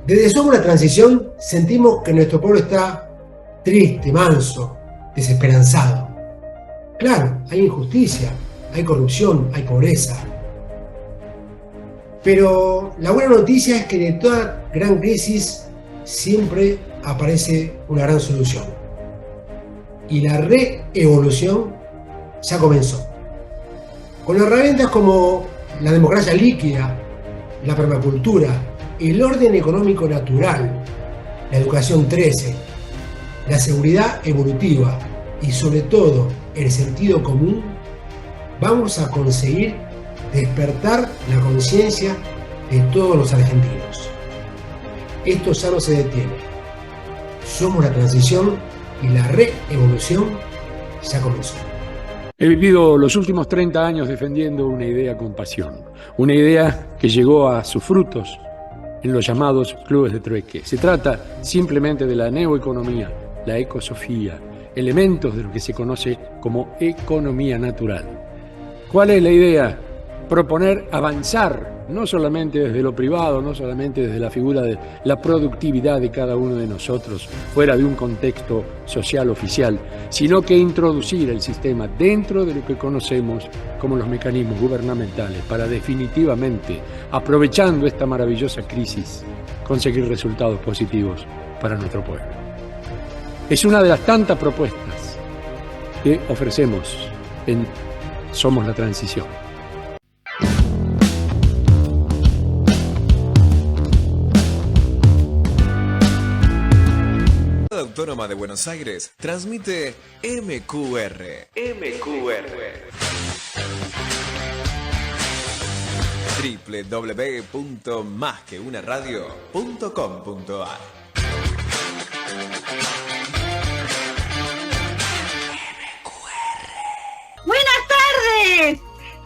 Desde Somos la Transición sentimos que nuestro pueblo está triste, manso, desesperanzado. Claro, hay injusticia, hay corrupción, hay pobreza. Pero la buena noticia es que de toda gran crisis siempre aparece una gran solución. Y la reevolución ya comenzó. Con herramientas como la democracia líquida, la permacultura, el orden económico natural, la educación 13, la seguridad evolutiva y sobre todo el sentido común, vamos a conseguir despertar la conciencia de todos los argentinos. Esto ya no se detiene. Somos la transición y la reevolución ya comenzó. He vivido los últimos 30 años defendiendo una idea con pasión, una idea que llegó a sus frutos en los llamados clubes de trueque. Se trata simplemente de la neoeconomía, la ecosofía, elementos de lo que se conoce como economía natural. ¿Cuál es la idea? Proponer avanzar, no solamente desde lo privado, no solamente desde la figura de la productividad de cada uno de nosotros, fuera de un contexto social oficial, sino que introducir el sistema dentro de lo que conocemos como los mecanismos gubernamentales para definitivamente, aprovechando esta maravillosa crisis, conseguir resultados positivos para nuestro pueblo. Es una de las tantas propuestas que ofrecemos en Somos la Transición. Autónoma de Buenos Aires transmite MQR. www.masqueunaradio.com.ar. Buenas tardes.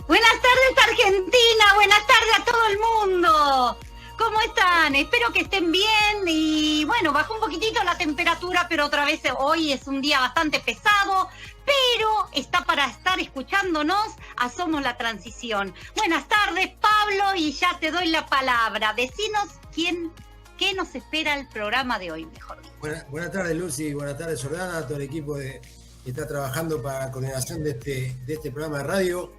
Buenas tardes, Argentina. Buenas tardes a todo el mundo. ¿Cómo están? Espero que estén bien y bueno, bajó un poquitito la temperatura, pero otra vez hoy es un día bastante pesado, pero está para estar escuchándonos a Somos la Transición. Buenas tardes, Pablo, y ya te doy la palabra. Decinos qué nos espera el programa de hoy, mejor dicho. Buenas tardes, Lucy. Buenas tardes, Jordana, todo el equipo que está trabajando para la coordinación de este programa de radio.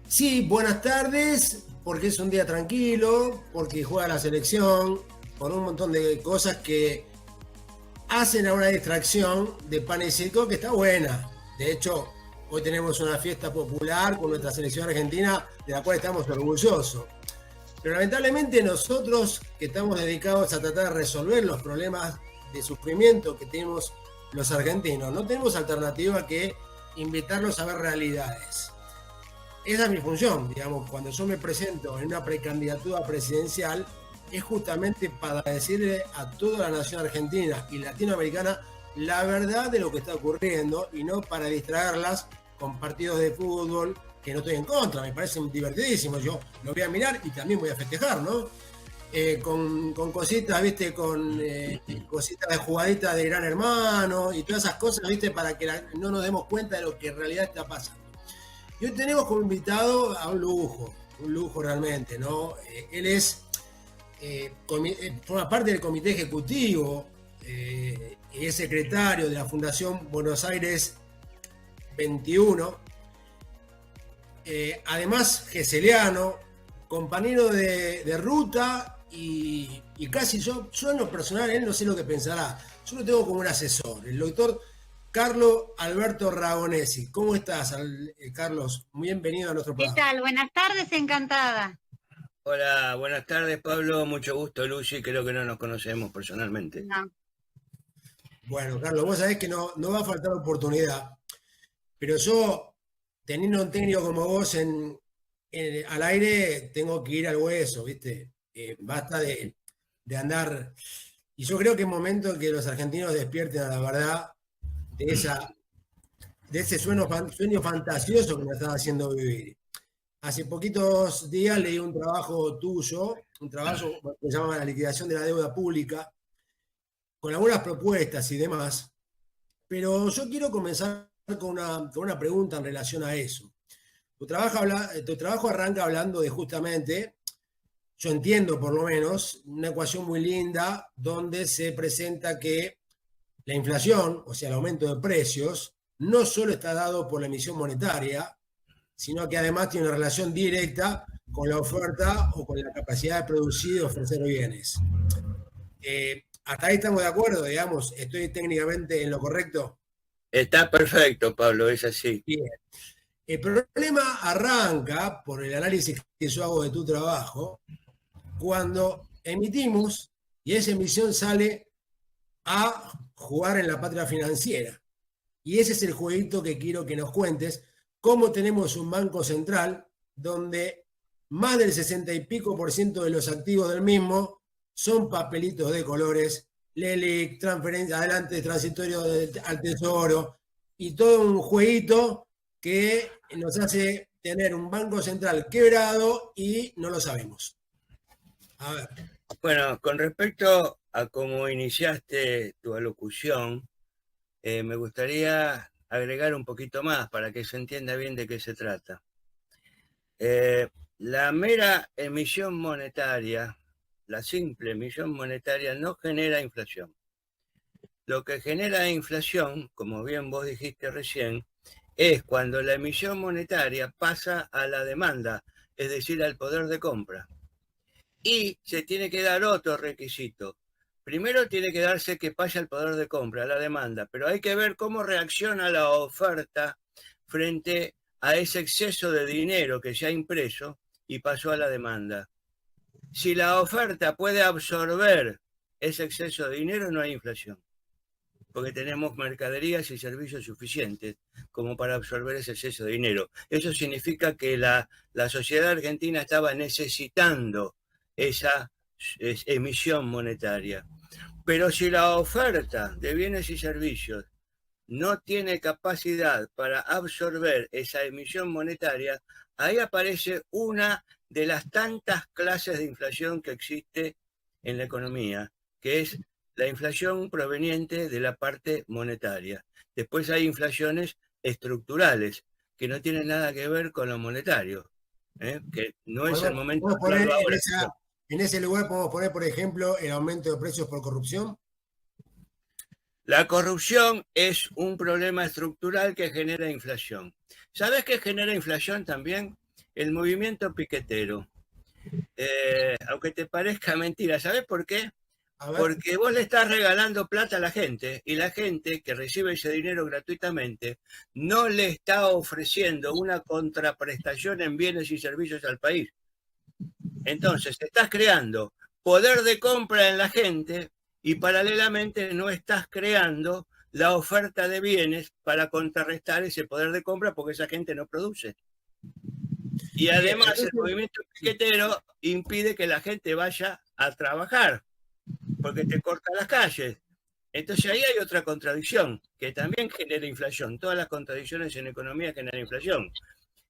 Sí, buenas tardes, porque es un día tranquilo, porque juega la selección, con un montón de cosas que hacen a una distracción de pan y circo que está buena. De hecho, hoy tenemos una fiesta popular con nuestra selección argentina, de la cual estamos orgullosos. Pero lamentablemente nosotros, que estamos dedicados a tratar de resolver los problemas de sufrimiento que tenemos los argentinos, no tenemos alternativa que invitarlos a ver realidades. Esa es mi función, digamos, cuando yo me presento en una precandidatura presidencial, es justamente para decirle a toda la nación argentina y latinoamericana la verdad de lo que está ocurriendo y no para distraerlas con partidos de fútbol que no estoy en contra, me parecen divertidísimos, yo lo voy a mirar y también voy a festejar, ¿no? Con cositas, ¿viste? Con cositas de jugaditas de Gran Hermano y todas esas cosas, ¿viste? Para que no nos demos cuenta de lo que en realidad está pasando. Y hoy tenemos como invitado a un lujo realmente, ¿no? Él es, forma parte del comité ejecutivo, es secretario de la Fundación Buenos Aires 21, además geseliano, compañero de ruta y casi yo en lo personal, él no sé lo que pensará, yo lo tengo como un asesor, el doctor Carlos Alberto Ragonesi. ¿Cómo estás, Carlos? Muy bienvenido a nuestro programa. ¿Qué tal? Buenas tardes, encantada. Hola, buenas tardes, Pablo. Mucho gusto, Lucy. Creo que no nos conocemos personalmente. No. Bueno, Carlos, vos sabés que no va a faltar oportunidad, pero yo, teniendo un técnico como vos al aire, tengo que ir al hueso, ¿viste? Basta de andar. Y yo creo que es momento en que los argentinos despierten a la verdad de ese sueño fantasioso que nos están haciendo vivir. Hace poquitos días leí un trabajo tuyo, un trabajo que se llama La liquidación de la deuda pública, con algunas propuestas y demás, pero yo quiero comenzar con una pregunta en relación a eso. Tu trabajo arranca hablando de justamente yo entiendo por lo menos, una ecuación muy linda donde se presenta que la inflación, o sea, el aumento de precios, no solo está dado por la emisión monetaria, sino que además tiene una relación directa con la oferta o con la capacidad de producir y ofrecer bienes. Hasta ahí estamos de acuerdo, digamos, estoy técnicamente en lo correcto. Está perfecto, Pablo, es así. Bien. El problema arranca por el análisis que yo hago de tu trabajo, cuando emitimos y esa emisión sale a jugar en la patria financiera. Y ese es el jueguito que quiero que nos cuentes, cómo tenemos un banco central donde más del 60 y pico % de los activos del mismo son papelitos de colores, LELIC, transferencia adelante, transitorio al tesoro, y todo un jueguito que nos hace tener un banco central quebrado y no lo sabemos. A ver. Bueno, con respecto a cómo iniciaste tu alocución, me gustaría agregar un poquito más para que se entienda bien de qué se trata. La mera emisión monetaria, la simple emisión monetaria no genera inflación. Lo que genera inflación, como bien vos dijiste recién, es cuando la emisión monetaria pasa a la demanda, es decir, al poder de compra. Y se tiene que dar otro requisito. Primero tiene que darse que pase al poder de compra, a la demanda, pero hay que ver cómo reacciona la oferta frente a ese exceso de dinero que se ha impreso y pasó a la demanda. Si la oferta puede absorber ese exceso de dinero, no hay inflación, porque tenemos mercaderías y servicios suficientes como para absorber ese exceso de dinero. Eso significa que la sociedad argentina estaba necesitando esa emisión monetaria. Pero si la oferta de bienes y servicios no tiene capacidad para absorber esa emisión monetaria, ahí aparece una de las tantas clases de inflación que existe en la economía, que es la inflación proveniente de la parte monetaria. Después hay inflaciones estructurales, que no tienen nada que ver con lo monetario, que no es el momento de hablarlo ahora. En ese lugar podemos poner, por ejemplo, el aumento de precios por corrupción. La corrupción es un problema estructural que genera inflación. ¿Sabes qué genera inflación también? El movimiento piquetero. Aunque te parezca mentira, ¿sabes por qué? Porque vos le estás regalando plata a la gente y la gente que recibe ese dinero gratuitamente no le está ofreciendo una contraprestación en bienes y servicios al país. Entonces, estás creando poder de compra en la gente y paralelamente no estás creando la oferta de bienes para contrarrestar ese poder de compra porque esa gente no produce. Y además el movimiento piquetero impide que la gente vaya a trabajar porque te corta las calles. Entonces ahí hay otra contradicción que también genera inflación. Todas las contradicciones en economía generan inflación.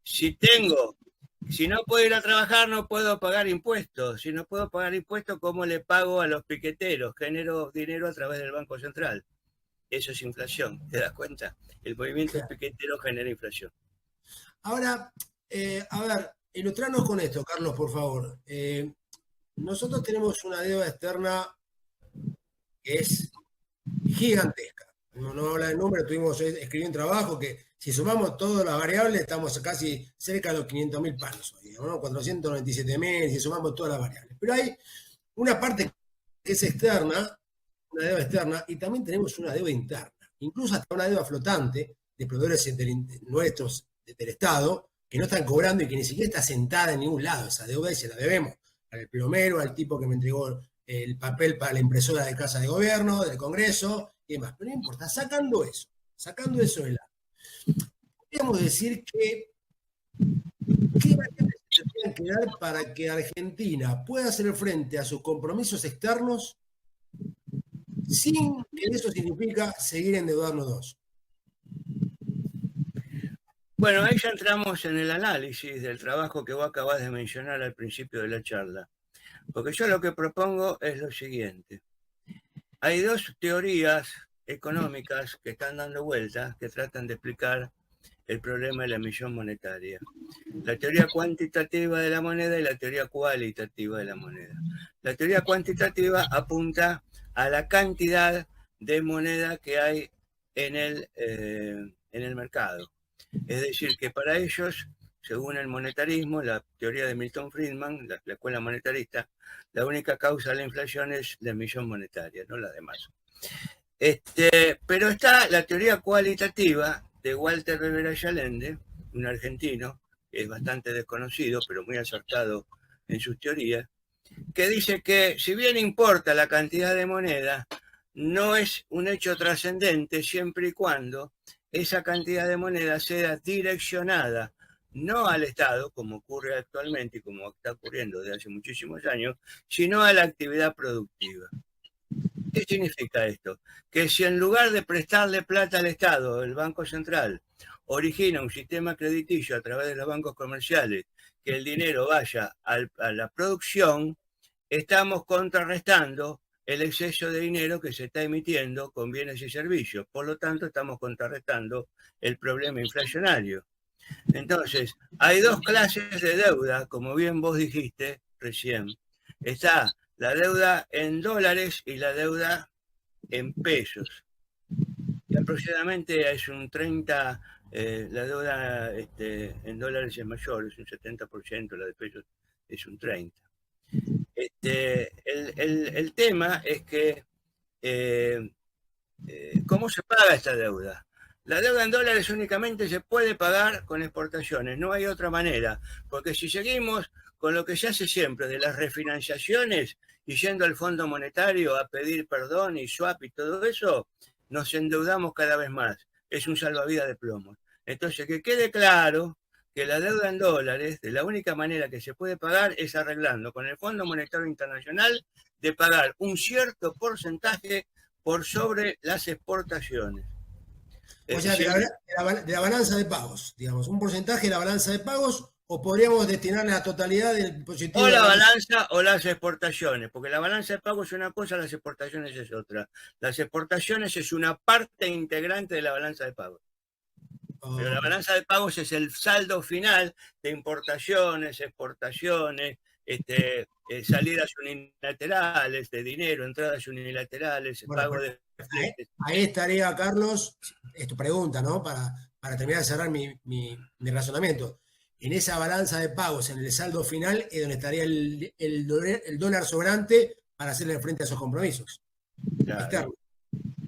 Si no puedo ir a trabajar, no puedo pagar impuestos. Si no puedo pagar impuestos, ¿cómo le pago a los piqueteros? Genero dinero a través del Banco Central. Eso es inflación, ¿te das cuenta? El movimiento piquetero genera inflación. Ahora, a ver, ilustranos con esto, Carlos, por favor. Nosotros tenemos una deuda externa que es gigantesca. No habla del número, escribí un trabajo que si sumamos todas las variables estamos casi cerca de los 500.000 palos, digamos, ¿no? 497.000 si sumamos todas las variables. Pero hay una parte que es externa, una deuda externa, y también tenemos una deuda interna, incluso hasta una deuda flotante de proveedores nuestros del Estado que no están cobrando y que ni siquiera está sentada en ningún lado esa deuda y se la debemos al plomero, al tipo que me entregó el papel para la impresora de Casa de Gobierno, del Congreso y demás. Pero no importa, sacando eso de lado. Podríamos decir que ¿qué variables se tienen que dar para que Argentina pueda hacer frente a sus compromisos externos sin que eso significa seguir endeudándonos? Bueno, ahí ya entramos en el análisis del trabajo que vos acabás de mencionar al principio de la charla. Porque yo lo que propongo es lo siguiente. Hay dos teorías económicas que están dando vueltas, que tratan de explicar el problema de la emisión monetaria. La teoría cuantitativa de la moneda y la teoría cualitativa de la moneda. La teoría cuantitativa apunta a la cantidad de moneda que hay en el mercado. Es decir, que para ellos, según el monetarismo, la teoría de Milton Friedman, la escuela monetarista, la única causa de la inflación es la emisión monetaria, no la demás. Pero está la teoría cualitativa de Walter Beveridge Allende, un argentino que es bastante desconocido, pero muy acertado en sus teorías, que dice que si bien importa la cantidad de moneda, no es un hecho trascendente siempre y cuando esa cantidad de moneda sea direccionada no al Estado, como ocurre actualmente y como está ocurriendo desde hace muchísimos años, sino a la actividad productiva. ¿Qué significa esto? Que si en lugar de prestarle plata al Estado, el Banco Central origina un sistema crediticio a través de los bancos comerciales, que el dinero vaya a la producción, estamos contrarrestando el exceso de dinero que se está emitiendo con bienes y servicios. Por lo tanto, estamos contrarrestando el problema inflacionario. Entonces, hay dos clases de deuda, como bien vos dijiste recién. Está la deuda en dólares y la deuda en pesos. Y aproximadamente es un 30%, la deuda en dólares es mayor, es un 70%, la de pesos es un 30%. El tema es que, ¿cómo se paga esta deuda? La deuda en dólares únicamente se puede pagar con exportaciones, no hay otra manera, porque si seguimos con lo que se hace siempre de las refinanciaciones y yendo al Fondo Monetario a pedir perdón y swap y todo eso, nos endeudamos cada vez más. Es un salvavidas de plomos. Entonces, que quede claro que la deuda en dólares, de la única manera que se puede pagar es arreglando con el Fondo Monetario Internacional de pagar un cierto porcentaje por sobre las exportaciones. O sea, de la balanza de pagos, digamos, un porcentaje de la balanza de pagos, o podríamos destinar la totalidad del positivo. O la balanza o las exportaciones, porque la balanza de pagos es una cosa, las exportaciones es otra. Las exportaciones es una parte integrante de la balanza de pagos. Pero la balanza de pagos es el saldo final de importaciones, exportaciones, salidas unilaterales de dinero, entradas unilaterales, bueno, pago de... Ahí estaría, Carlos, es tu pregunta, ¿no? Para terminar de cerrar mi razonamiento. En esa balanza de pagos, en el saldo final, es donde estaría el dólar sobrante para hacerle frente a esos compromisos. Claro.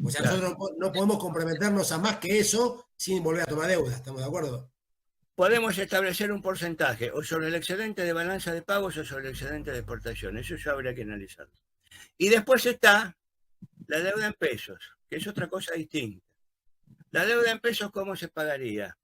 O sea, claro, nosotros no podemos comprometernos a más que eso sin volver a tomar deuda, ¿estamos de acuerdo? Podemos establecer un porcentaje, o sobre el excedente de balanza de pagos o sobre el excedente de exportación. Eso ya habría que analizarlo. Y después está la deuda en pesos, que es otra cosa distinta. La deuda en pesos, ¿cómo se pagaría?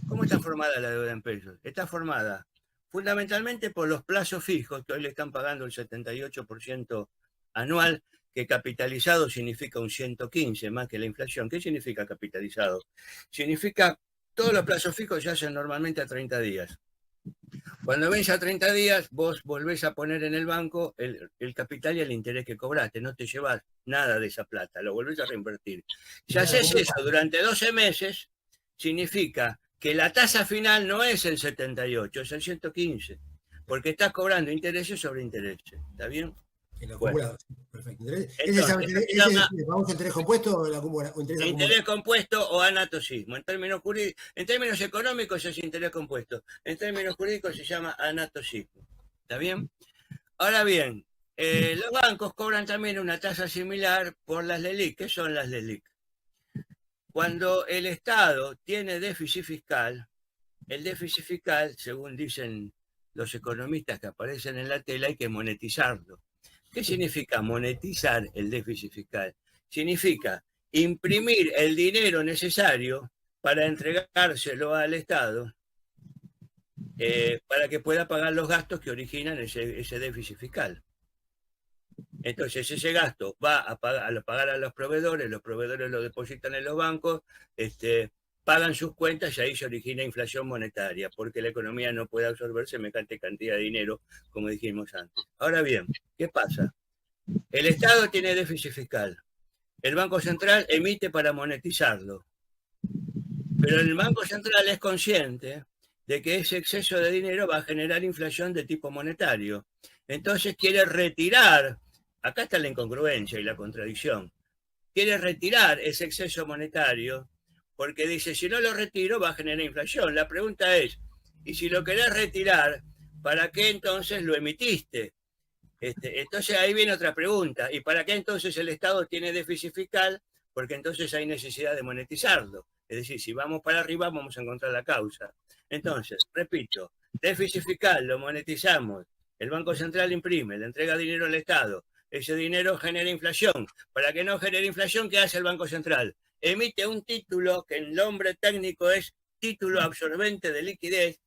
¿Cómo está formada la deuda en pesos? Está formada fundamentalmente por los plazos fijos, que hoy le están pagando el 78% anual, que capitalizado significa un 115 más que la inflación. ¿Qué significa capitalizado? Significa todos los plazos fijos se hacen normalmente a 30 días. Cuando vence a 30 días, vos volvés a poner en el banco el capital y el interés que cobraste. No te llevas nada de esa plata, lo volvés a reinvertir. Si haces eso durante 12 meses, significa que la tasa final no es el 78, es el 115, porque estás cobrando intereses sobre intereses. ¿Está bien? El acumulado, bueno. Perfecto. ¿Vamos a interés compuesto o el acumulado? Interés compuesto o anatosismo. En términos económicos es interés compuesto. En términos jurídicos se llama anatosismo. ¿Está bien? Ahora bien, los bancos cobran también una tasa similar por las LELIQ. ¿Qué son las LELIQ? Cuando el Estado tiene déficit fiscal, el déficit fiscal, según dicen los economistas que aparecen en la tela, hay que monetizarlo. ¿Qué significa monetizar el déficit fiscal? Significa imprimir el dinero necesario para entregárselo al Estado para que pueda pagar los gastos que originan ese déficit fiscal. Entonces ese gasto va a pagar a los proveedores lo depositan en los bancos, pagan sus cuentas y ahí se origina inflación monetaria, porque la economía no puede absorber semejante cantidad de dinero, como dijimos antes. Ahora bien, ¿qué pasa? El Estado tiene déficit fiscal. El Banco Central emite para monetizarlo. Pero el Banco Central es consciente de que ese exceso de dinero va a generar inflación de tipo monetario. Entonces quiere retirar, acá está la incongruencia y la contradicción, quiere retirar ese exceso monetario porque dice, si no lo retiro va a generar inflación. La pregunta es, ¿y si lo querés retirar, para qué entonces lo emitiste? Entonces ahí viene otra pregunta, ¿y para qué entonces el Estado tiene déficit fiscal? Porque entonces hay necesidad de monetizarlo. Es decir, si vamos para arriba vamos a encontrar la causa. Entonces, repito, déficit fiscal, lo monetizamos, el Banco Central imprime, le entrega dinero al Estado, ese dinero genera inflación. Para que no genere inflación, ¿qué hace el Banco Central? Emite un título que en nombre técnico es título absorbente de liquidez,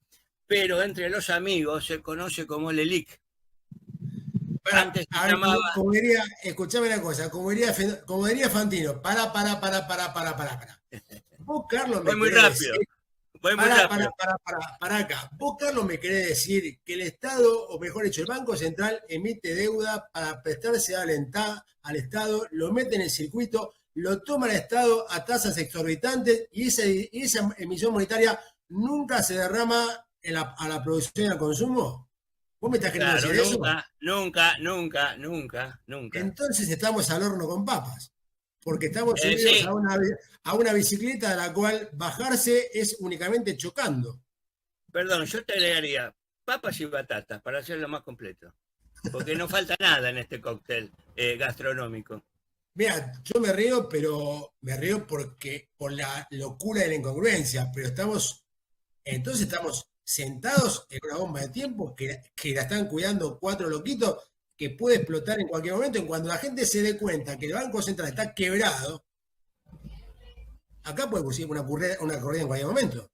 pero entre los amigos se conoce como LELIQ. Antes se llamaba... Como diría, escuchame una cosa, como diría Fantino, para. Vos, Carlos, me muy rápido. Para acá. Vos, Carlos, me querés decir que el Estado, o mejor dicho, el Banco Central emite deuda para prestarse al Estado, lo mete en el circuito, lo toma el Estado a tasas exorbitantes y esa emisión monetaria nunca se derrama a la producción y al consumo. ¿Vos me estás queriendo decir eso? Nunca. Entonces estamos al horno con papas, porque estamos subidos a una bicicleta de la cual bajarse es únicamente chocando. Perdón, yo te agregaría papas y batatas para hacerlo más completo, porque no falta nada en este cóctel gastronómico. Mira, yo me río, pero me río por la locura de la incongruencia, pero estamos sentados en una bomba de tiempo que la están cuidando 4 loquitos que puede explotar en cualquier momento. Y cuando la gente se dé cuenta que el Banco Central está quebrado, acá puede ocurrir una corrida en cualquier momento.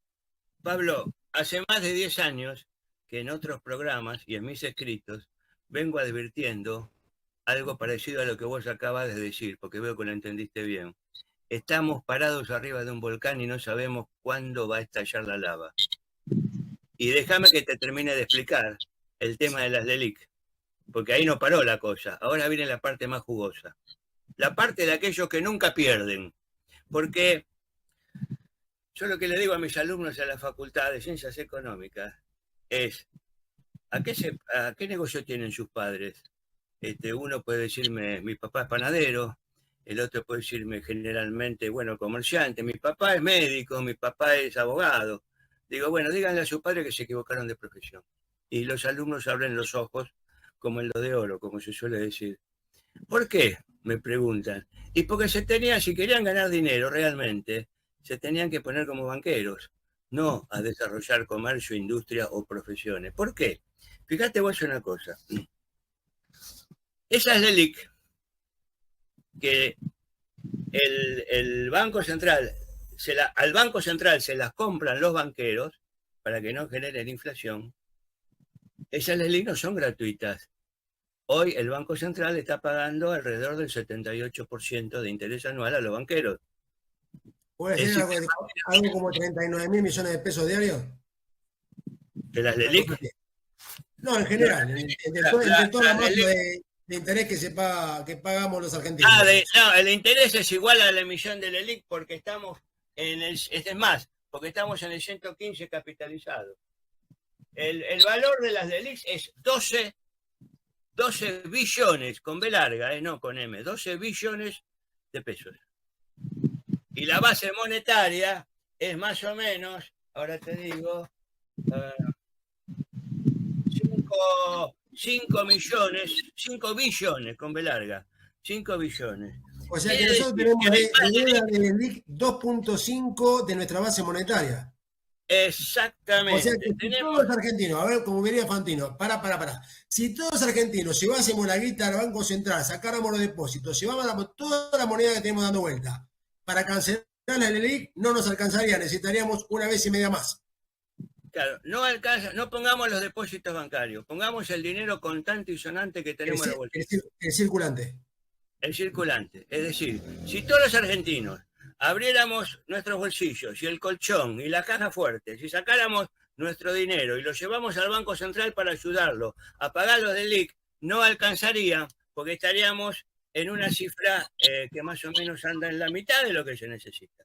Pablo, hace más de 10 años que en otros programas y en mis escritos vengo advirtiendo algo parecido a lo que vos acabas de decir, porque veo que lo entendiste bien. Estamos parados arriba de un volcán y no sabemos cuándo va a estallar la lava. Y déjame que te termine de explicar el tema de las LELIQ, porque ahí no paró la cosa. Ahora viene la parte más jugosa. La parte de aquellos que nunca pierden. Porque yo lo que le digo a mis alumnos de la Facultad de Ciencias Económicas es, ¿a qué negocio tienen sus padres? Uno puede decirme, mi papá es panadero, el otro puede decirme generalmente, bueno, comerciante, mi papá es médico, mi papá es abogado. Digo, bueno, díganle a su padre que se equivocaron de profesión. Y los alumnos abren los ojos como en lo de oro, como se suele decir. ¿Por qué? Me preguntan. Y porque si querían ganar dinero realmente, se tenían que poner como banqueros, no a desarrollar comercio, industria o profesiones. ¿Por qué? Fíjate vos una cosa. Esas LELIQ que el Banco Central, al Banco Central se las compran los banqueros para que no generen inflación, esas LELIQ no son gratuitas. Hoy el Banco Central está pagando alrededor del 78% de interés anual a los banqueros. ¿Puede ser algo como 39.000 millones de pesos diarios? ¿De las LELIQ? No, en general, entre toda la masa de interés que pagamos los argentinos. No, el interés es igual a la emisión de LELIQ porque estamos porque estamos en el 115 capitalizado. El valor de las LELIQ es 12 billones, con B larga, no con M, 12 billones de pesos. Y la base monetaria es más o menos, ahora te digo, 5 billones, con B larga, 5 billones. O sea que nosotros tenemos de LELIQ 2.5 de nuestra base monetaria. Exactamente. O sea que si todos los argentinos, a ver, como diría Fantino, para. Si todos los argentinos llevásemos la guita al Banco Central, sacáramos los depósitos, lleváramos toda la moneda que tenemos dando vuelta, para cancelar la LELIQ no nos alcanzaría, necesitaríamos 1,5 veces más. Claro, no alcanza, no pongamos los depósitos bancarios, pongamos el dinero contante y sonante que tenemos en la bolsa. El circulante. El circulante. Es decir, si todos los argentinos abriéramos nuestros bolsillos y el colchón y la caja fuerte, si sacáramos nuestro dinero y lo llevamos al Banco Central para ayudarlo a pagar los LELIQ, no alcanzaría porque estaríamos en una cifra que más o menos anda en la mitad de lo que se necesita.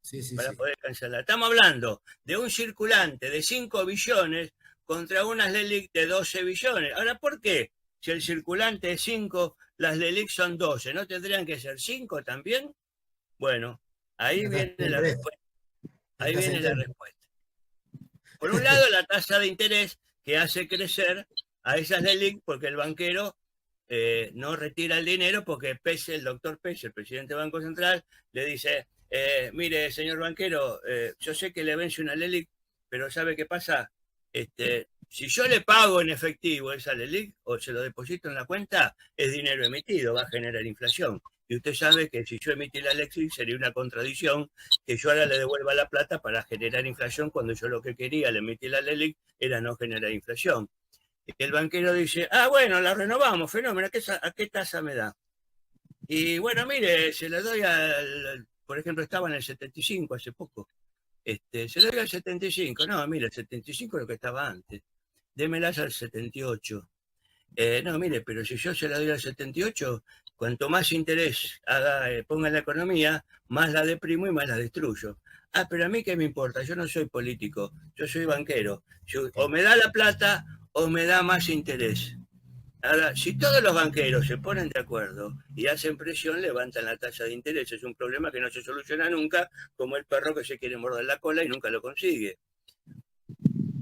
Sí, sí, para sí. poder cancelar. Estamos hablando de un circulante de 5 billones contra unas LELIQ de 12 billones. Ahora, ¿por qué? Si el circulante es 5, las LELIQ son 12, ¿no tendrían que ser 5 también? Bueno, ahí La tasa viene de la interés. respuesta. La Ahí tasa de viene la interés. respuesta. Por un lado, la tasa de interés que hace crecer a esas LELIQ porque el banquero no retira el dinero porque Pese, el doctor Pese, el presidente del Banco Central, le dice, mire, señor banquero, yo sé que le vence una LELIQ, pero ¿sabe qué pasa? Si yo le pago en efectivo esa LELIQ o se lo deposito en la cuenta, es dinero emitido, va a generar inflación. Y usted sabe que si yo emití la LELIQ sería una contradicción que yo ahora le devuelva la plata para generar inflación cuando yo lo que quería al emitir la LELIQ era no generar inflación. El banquero dice, bueno, la renovamos, fenómeno, ¿a qué tasa me da? Y bueno, mire, se le doy por ejemplo, estaba en el 75 hace poco, se le doy al 75, no, mire, el 75 es lo que estaba antes, démelas al 78. No, mire, pero si yo se la doy al 78, cuanto más interés ponga en la economía, más la deprimo y más la destruyo. Pero a mí qué me importa, yo no soy político, yo soy banquero. O me da la plata o me da más interés. Ahora, si todos los banqueros se ponen de acuerdo y hacen presión, levantan la tasa de interés. Es un problema que no se soluciona nunca, como el perro que se quiere morder la cola y nunca lo consigue.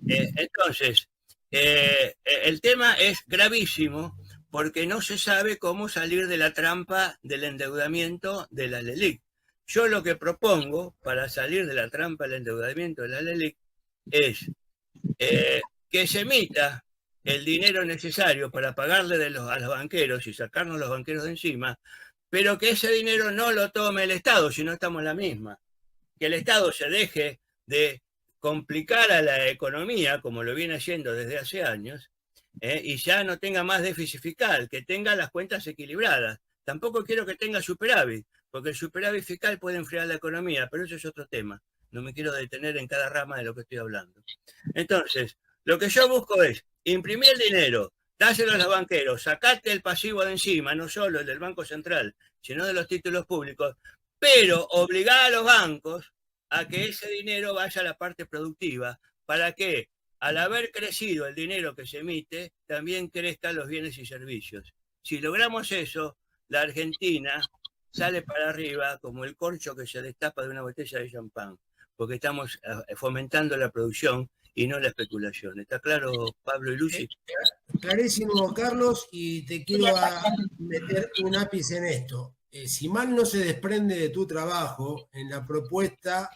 Entonces, el tema es gravísimo porque no se sabe cómo salir de la trampa del endeudamiento de la LELIQ. Yo lo que propongo para salir de la trampa del endeudamiento de la LELIQ es que se emita el dinero necesario para pagarle a los banqueros y sacarnos los banqueros de encima, pero que ese dinero no lo tome el Estado, si no estamos en la misma. Que el Estado se deje de complicar a la economía, como lo viene haciendo desde hace años, y ya no tenga más déficit fiscal, que tenga las cuentas equilibradas. Tampoco quiero que tenga superávit, porque el superávit fiscal puede enfriar la economía, pero eso es otro tema. No me quiero detener en cada rama de lo que estoy hablando. Entonces, lo que yo busco es imprimir el dinero, dáselo a los banqueros, sacate el pasivo de encima, no solo el del Banco Central, sino de los títulos públicos, pero obligar a los bancos a que ese dinero vaya a la parte productiva para que, al haber crecido el dinero que se emite, también crezcan los bienes y servicios. Si logramos eso, la Argentina sale para arriba como el corcho que se destapa de una botella de champán, porque estamos fomentando la producción y no la especulación. ¿Está claro, Pablo y Lucy? Clarísimo, Carlos, y te quiero meter un ápice en esto. Si mal no se desprende de tu trabajo, en la propuesta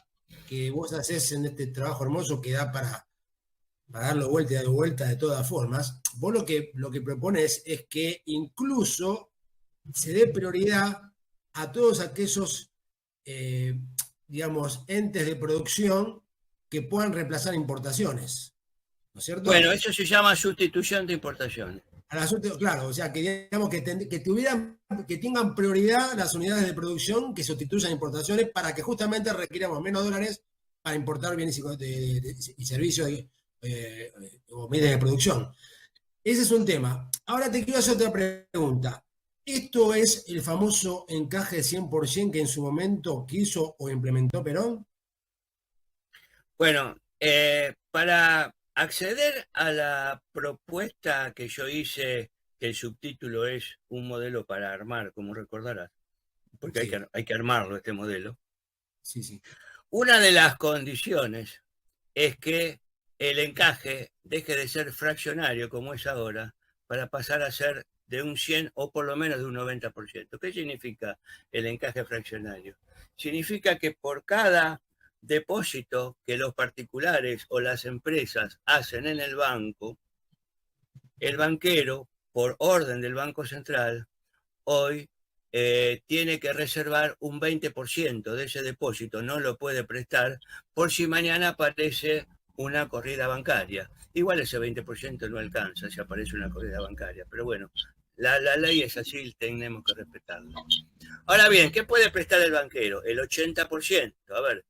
que vos haces en este trabajo hermoso que da para darlo vuelta y darlo vuelta de todas formas, vos lo que propones es que incluso se dé prioridad a todos aquellos, digamos, entes de producción que puedan reemplazar importaciones, ¿no es cierto? Bueno, eso se llama sustitución de importaciones. Claro, o sea, que digamos que tengan prioridad las unidades de producción que sustituyan importaciones para que justamente requiramos menos dólares para importar bienes y servicios o medios de producción. Ese es un tema. Ahora te quiero hacer otra pregunta. ¿Esto es el famoso encaje 100% que en su momento quiso o implementó Perón? Bueno, para acceder a la propuesta que yo hice, que el subtítulo es un modelo para armar, como recordarás, porque Sí. hay que armarlo, este modelo. Sí, sí. Una de las condiciones es que el encaje deje de ser fraccionario, como es ahora, para pasar a ser de un 100 o por lo menos de un 90%. ¿Qué significa el encaje fraccionario? Significa que por cada depósito que los particulares o las empresas hacen en el banco, el banquero, por orden del Banco Central, hoy tiene que reservar un 20% de ese depósito, no lo puede prestar por si mañana aparece una corrida bancaria. Igual ese 20% no alcanza si aparece una corrida bancaria, pero bueno, la ley es así, tenemos que respetarla. Ahora bien, ¿qué puede prestar el banquero? El 80%. A ver,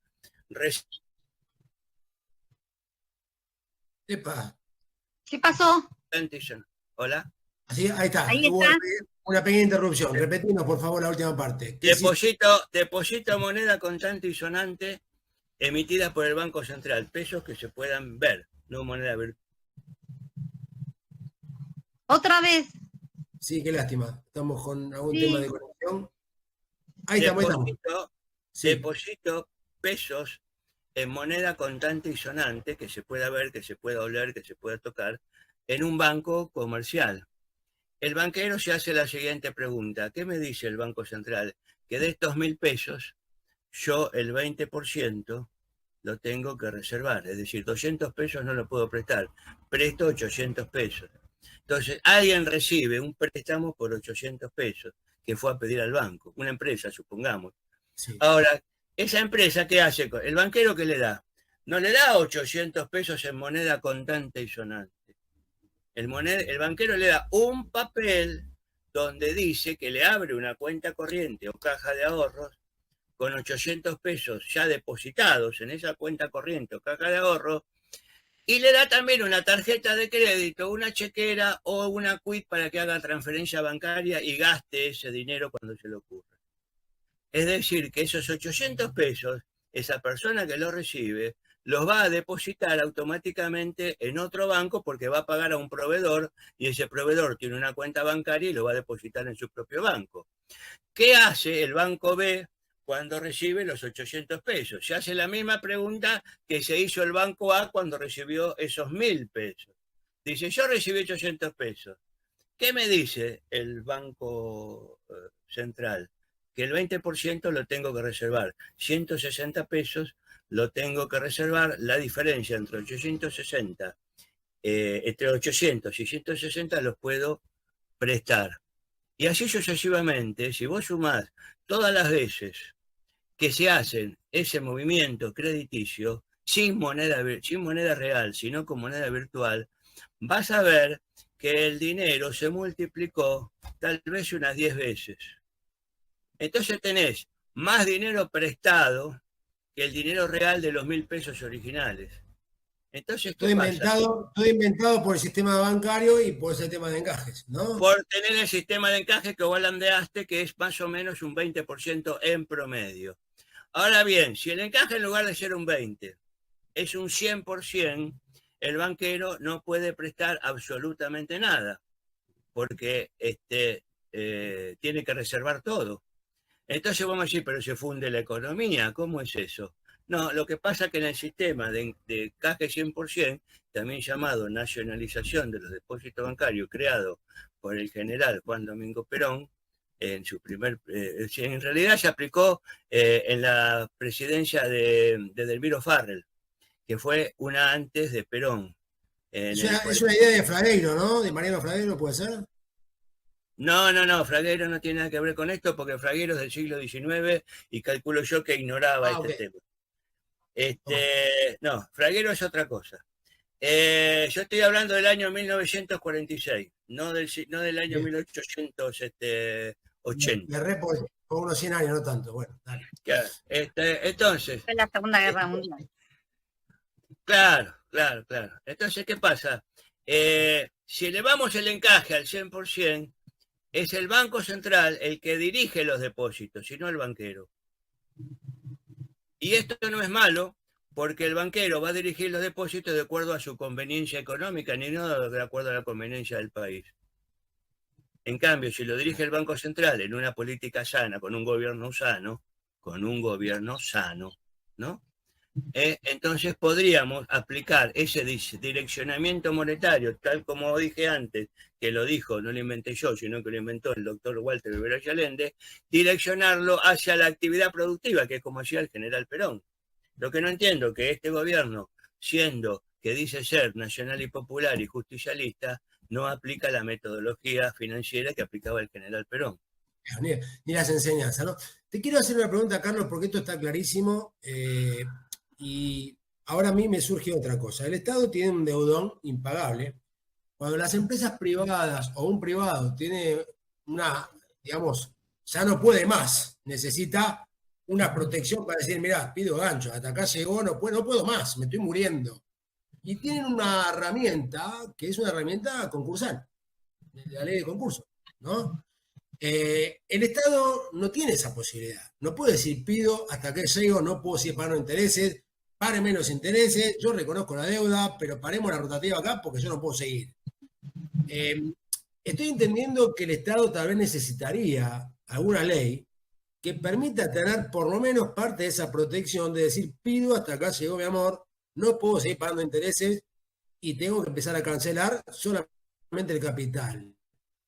Epa. ¿Qué pasó? Hola. Así, ahí está. Ahí está. Una pequeña interrupción. Repetimos, por favor, la última parte. Deposito moneda contante y sonante emitida por el Banco Central, pesos que se puedan ver, no moneda virtual. Otra vez. Sí, qué lástima. Estamos con algún Sí. tema de conexión. Ahí estamos. Sí. Deposito pesos en moneda contante y sonante, que se pueda ver, que se pueda oler, que se pueda tocar, en un banco comercial. El banquero se hace la siguiente pregunta. ¿Qué me dice el Banco Central? Que de estos 1.000 pesos, yo el 20% lo tengo que reservar. Es decir, 200 pesos no lo puedo prestar. Presto 800 pesos. Entonces, alguien recibe un préstamo por 800 pesos que fue a pedir al banco. Una empresa, supongamos. Sí. Ahora, esa empresa, ¿qué hace? ¿El banquero qué le da? No le da 800 pesos en moneda contante y sonante. El banquero le da un papel donde dice que le abre una cuenta corriente o caja de ahorros con 800 pesos ya depositados en esa cuenta corriente o caja de ahorros, y le da también una tarjeta de crédito, una chequera o una quit para que haga transferencia bancaria y gaste ese dinero cuando se le ocurra. Es decir, que esos 800 pesos, esa persona que lo recibe, los va a depositar automáticamente en otro banco porque va a pagar a un proveedor y ese proveedor tiene una cuenta bancaria y lo va a depositar en su propio banco. ¿Qué hace el banco B cuando recibe los 800 pesos? Se hace la misma pregunta que se hizo el banco A cuando recibió esos 1.000 pesos. Dice, yo recibí 800 pesos. ¿Qué me dice el Banco Central? Que el 20% lo tengo que reservar. 160 pesos lo tengo que reservar. La diferencia entre 800 y 160 los puedo prestar. Y así sucesivamente, si vos sumás todas las veces que se hacen ese movimiento crediticio sin moneda real, sino con moneda virtual, vas a ver que el dinero se multiplicó tal vez unas 10 veces. Entonces tenés más dinero prestado que el dinero real de los 1.000 pesos originales. Entonces, Todo inventado por el sistema bancario y por ese tema de encajes, ¿no? Por tener el sistema de encaje que vos landeaste, que es más o menos un 20% en promedio. Ahora bien, si el encaje en lugar de ser un 20 es un 100%, el banquero no puede prestar absolutamente nada, porque tiene que reservar todo. Entonces vamos a decir, pero se funde la economía, ¿cómo es eso? No, lo que pasa es que en el sistema de encaje 100%, también llamado nacionalización de los depósitos bancarios, creado por el general Juan Domingo Perón, en su en realidad se aplicó en la presidencia de Delmiro Farrell, que fue una antes de Perón. Es una idea de Fragueiro, ¿no? De Mariano Fragueiro, ¿puede ser? No, Fragueiro no tiene nada que ver con esto, porque Fragueiro es del siglo XIX y calculo yo que ignoraba tema. No, Fragueiro es otra cosa. Yo estoy hablando del año 1946, no del año 1880. Le re por unos 100 años, no tanto. Bueno, dale. Claro, entonces. Fue la Segunda Guerra Mundial. Claro. Entonces, ¿qué pasa? Si elevamos el encaje al 100%, es el Banco Central el que dirige los depósitos, y no el banquero. Y esto no es malo, porque el banquero va a dirigir los depósitos de acuerdo a su conveniencia económica, ni no de acuerdo a la conveniencia del país. En cambio, si lo dirige el Banco Central en una política sana, con un gobierno sano, ¿no? Entonces podríamos aplicar ese direccionamiento monetario, tal como dije antes, que lo dijo, no lo inventé yo, sino que lo inventó el doctor Walter Rivera Allende, direccionarlo hacia la actividad productiva, que es como hacía el general Perón. Lo que no entiendo que este gobierno, siendo que dice ser nacional y popular y justicialista, no aplica la metodología financiera que aplicaba el general Perón. Ni las enseñanzas, ¿no? Te quiero hacer una pregunta, Carlos, porque esto está clarísimo. Y ahora a mí me surge otra cosa. El Estado tiene un deudón impagable. Cuando las empresas privadas o un privado tiene digamos, ya no puede más, necesita una protección para decir, mirá, pido gancho, hasta acá llegó, no puedo más, me estoy muriendo. Y tienen una herramienta que es una herramienta concursal, la ley de concurso, ¿no? El Estado no tiene esa posibilidad. No puede decir pido hasta que llego, no puedo seguir pagando intereses, párenme los intereses, yo reconozco la deuda, pero paremos la rotativa acá porque yo no puedo seguir. Estoy entendiendo que el Estado tal vez necesitaría alguna ley que permita tener por lo menos parte de esa protección de decir, pido hasta acá llegó mi amor, no puedo seguir pagando intereses y tengo que empezar a cancelar solamente el capital.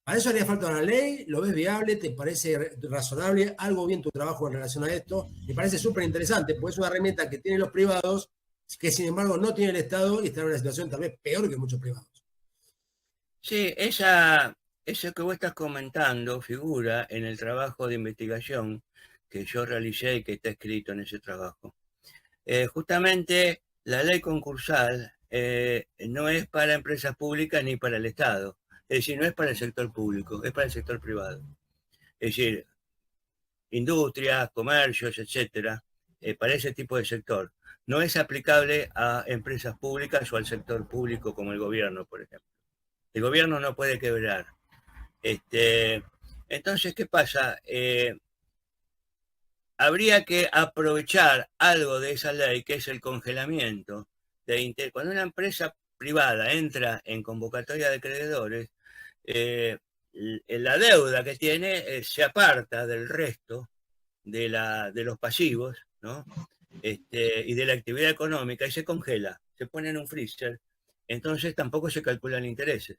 Para eso haría falta una ley, ¿lo ves viable? ¿Te parece razonable? ¿Algo bien tu trabajo en relación a esto? Me parece súper interesante, porque es una herramienta que tienen los privados, que sin embargo no tiene el Estado y está en una situación tal vez peor que muchos privados. Sí, eso que vos estás comentando figura en el trabajo de investigación que yo realicé y que está escrito en ese trabajo. Justamente la ley concursal no es para empresas públicas ni para el Estado. Es decir, no es para el sector público, es para el sector privado. Es decir, industrias, comercios, etcétera, para ese tipo de sector. No es aplicable a empresas públicas o al sector público como el gobierno, por ejemplo. El gobierno no puede quebrar. Entonces, ¿qué pasa? Habría que aprovechar algo de esa ley, que es el congelamiento. Cuando una empresa privada entra en convocatoria de acreedores, la deuda que tiene se aparta del resto de los pasivos, ¿no? Y de la actividad económica y se congela, se pone en un freezer. Entonces tampoco se calculan intereses.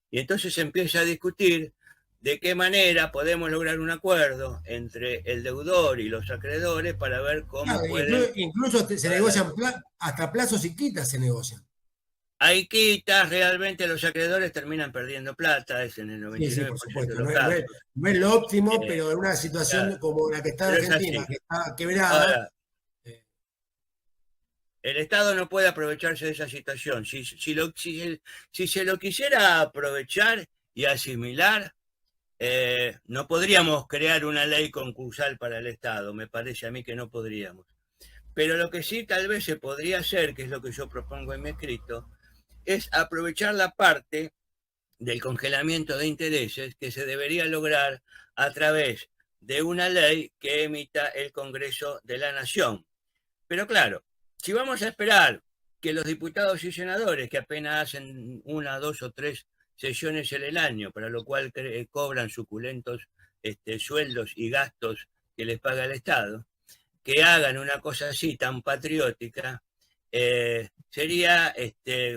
Y entonces se empieza a discutir de qué manera podemos lograr un acuerdo entre el deudor y los acreedores para ver cómo pueden... Incluso se negocian hasta plazos y quitas se negocian. Hay quitas, realmente los acreedores terminan perdiendo plata, es en el 99% sí, por supuesto, de los casos. No es lo óptimo, pero en una situación como la que está en Argentina, que está quebrada... Ahora, el Estado no puede aprovecharse de esa situación. Si se lo quisiera aprovechar y asimilar, no podríamos crear una ley concursal para el Estado. Me parece a mí que no podríamos. Pero lo que sí tal vez se podría hacer, que es lo que yo propongo en mi escrito, es aprovechar la parte del congelamiento de intereses que se debería lograr a través de una ley que emita el Congreso de la Nación. Pero claro, si vamos a esperar que los diputados y senadores, que apenas hacen 1, 2 o 3 sesiones en el año, para lo cual cobran suculentos sueldos y gastos que les paga el Estado, que hagan una cosa así tan patriótica, sería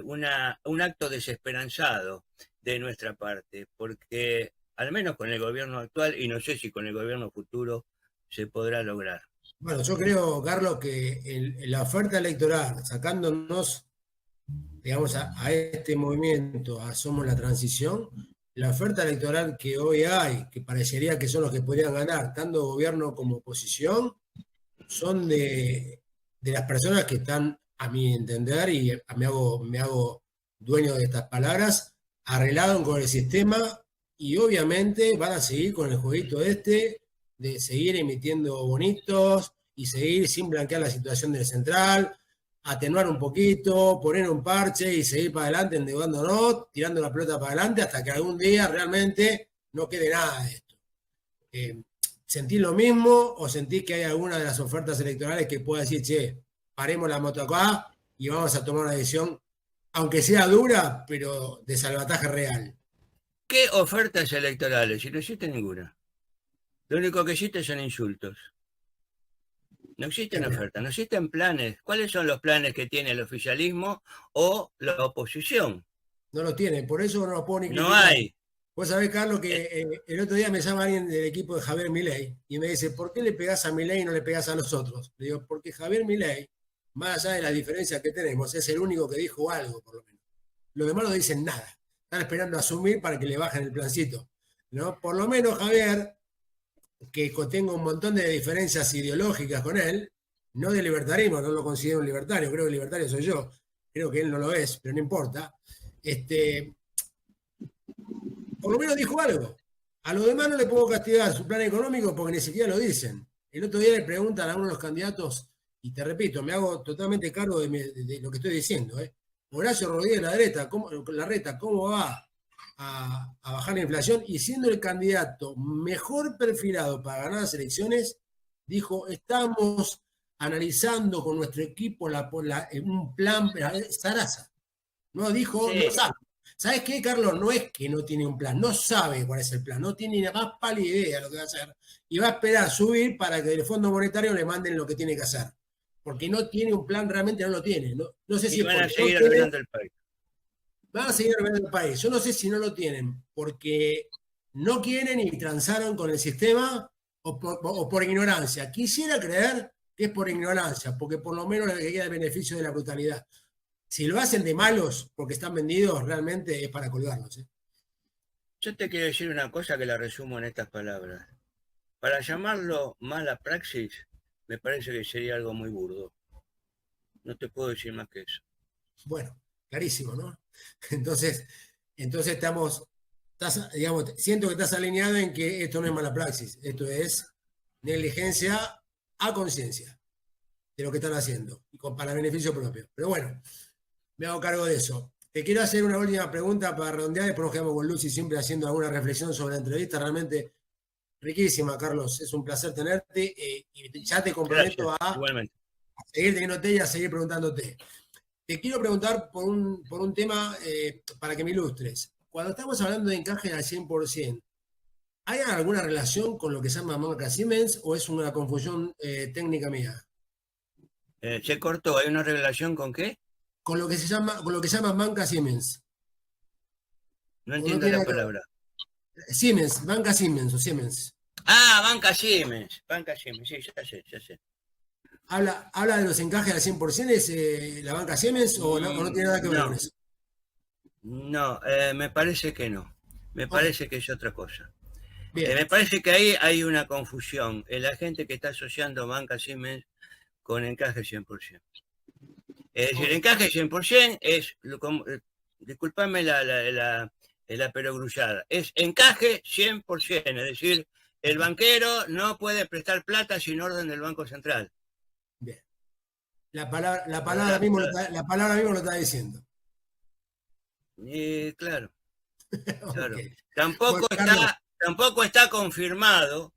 un acto desesperanzado de nuestra parte, porque al menos con el gobierno actual, y no sé si con el gobierno futuro, se podrá lograr. Bueno, yo creo, Carlos, que la oferta electoral, sacándonos, digamos, a este movimiento, a Somos la Transición, la oferta electoral que hoy hay, que parecería que son los que podrían ganar, tanto gobierno como oposición, son de las personas que están, a mi entender, y me hago dueño de estas palabras, arreglaron con el sistema y obviamente van a seguir con el jueguito de seguir emitiendo bonitos y seguir sin blanquear la situación del central, atenuar un poquito, poner un parche y seguir para adelante endeudándonos, tirando la pelota para adelante hasta que algún día realmente no quede nada de esto. ¿Sentís lo mismo o sentís que hay alguna de las ofertas electorales que pueda decir, che, paremos la moto acá y vamos a tomar una decisión, aunque sea dura, pero de salvataje real? ¿Qué ofertas electorales? Si no existe ninguna. Lo único que existe son insultos. No existen ofertas, no existen planes. ¿Cuáles son los planes que tiene el oficialismo o la oposición? No los tiene, por eso no los puedo ni criticar. No hay. Vos sabés, Carlos, que el otro día me llama alguien del equipo de Javier Milei y me dice, ¿por qué le pegás a Milei y no le pegás a los otros? Le digo, porque Javier Milei, más allá de las diferencias que tenemos, es el único que dijo algo, por lo menos. Los demás no dicen nada. Están esperando asumir para que le bajen el plancito, ¿no? Por lo menos Javier, que tengo un montón de diferencias ideológicas con él, no de libertarismo, no lo considero un libertario, creo que el libertario soy yo, creo que él no lo es, pero no importa. Por lo menos dijo algo. A los demás no le puedo castigar su plan económico porque ni siquiera lo dicen. El otro día le preguntan a uno de los candidatos, y te repito, me hago totalmente cargo de lo que estoy diciendo. Horacio Rodríguez Larreta, ¿cómo va? a bajar la inflación y siendo el candidato mejor perfilado para ganar las elecciones, dijo, estamos analizando con nuestro equipo un plan, Sarasa. No dijo, Sí. no sabe. ¿Sabes qué, Carlos? No es que no tiene un plan, no sabe cuál es el plan, no tiene ni la más pálida idea de lo que va a hacer. Y va a esperar subir para que del Fondo Monetario le manden lo que tiene que hacer. Porque no tiene un plan, realmente no lo tiene. No sé si van a es seguir no arruinando el país. van a seguir arruinando el país. Yo no sé si no lo tienen porque no quieren y transaron con el sistema o por ignorancia. Quisiera creer que es por ignorancia, porque por lo menos le queda el beneficio de la brutalidad. Si lo hacen de malos porque están vendidos, realmente es para colgarlos. Yo te quiero decir una cosa que la resumo en estas palabras. Para llamarlo mala praxis, me parece que sería algo muy burdo. No te puedo decir más que eso. Bueno, clarísimo, ¿no? Entonces digamos, siento que estás alineado en que esto no es mala praxis, esto es negligencia a conciencia de lo que están haciendo y para beneficio propio. Pero bueno, me hago cargo de eso. Te quiero hacer una última pregunta para redondear, después nos quedamos con Lucy siempre haciendo alguna reflexión sobre la entrevista, realmente riquísima, Carlos. Es un placer tenerte y ya te comprometo a seguir teniéndote y a seguir preguntándote. Te quiero preguntar por un tema para que me ilustres. Cuando estamos hablando de encaje al 100%, ¿hay alguna relación con lo que se llama marca Siemens o es una confusión técnica mía? Se cortó. ¿Hay una relación con qué? Con lo que se llama banca Siemens. No entiendo la palabra. Siemens, banca Siemens o Siemens. Ah, banca Siemens. Banca Siemens, sí, ya sé. ¿Habla de los encajes al 100% es la banca Siemens o no tiene nada que ver con eso? No, me parece que no. Me parece que es otra cosa. Bien. Me parece que ahí hay una confusión. La gente que está asociando banca Siemens con encaje 100%. Es decir, encaje 100% es, disculpame la perogrullada, es encaje 100%, es decir, el banquero no puede prestar plata sin orden del Banco Central. Bien. La palabra mismo lo está diciendo. Claro. Okay. Tampoco está confirmado,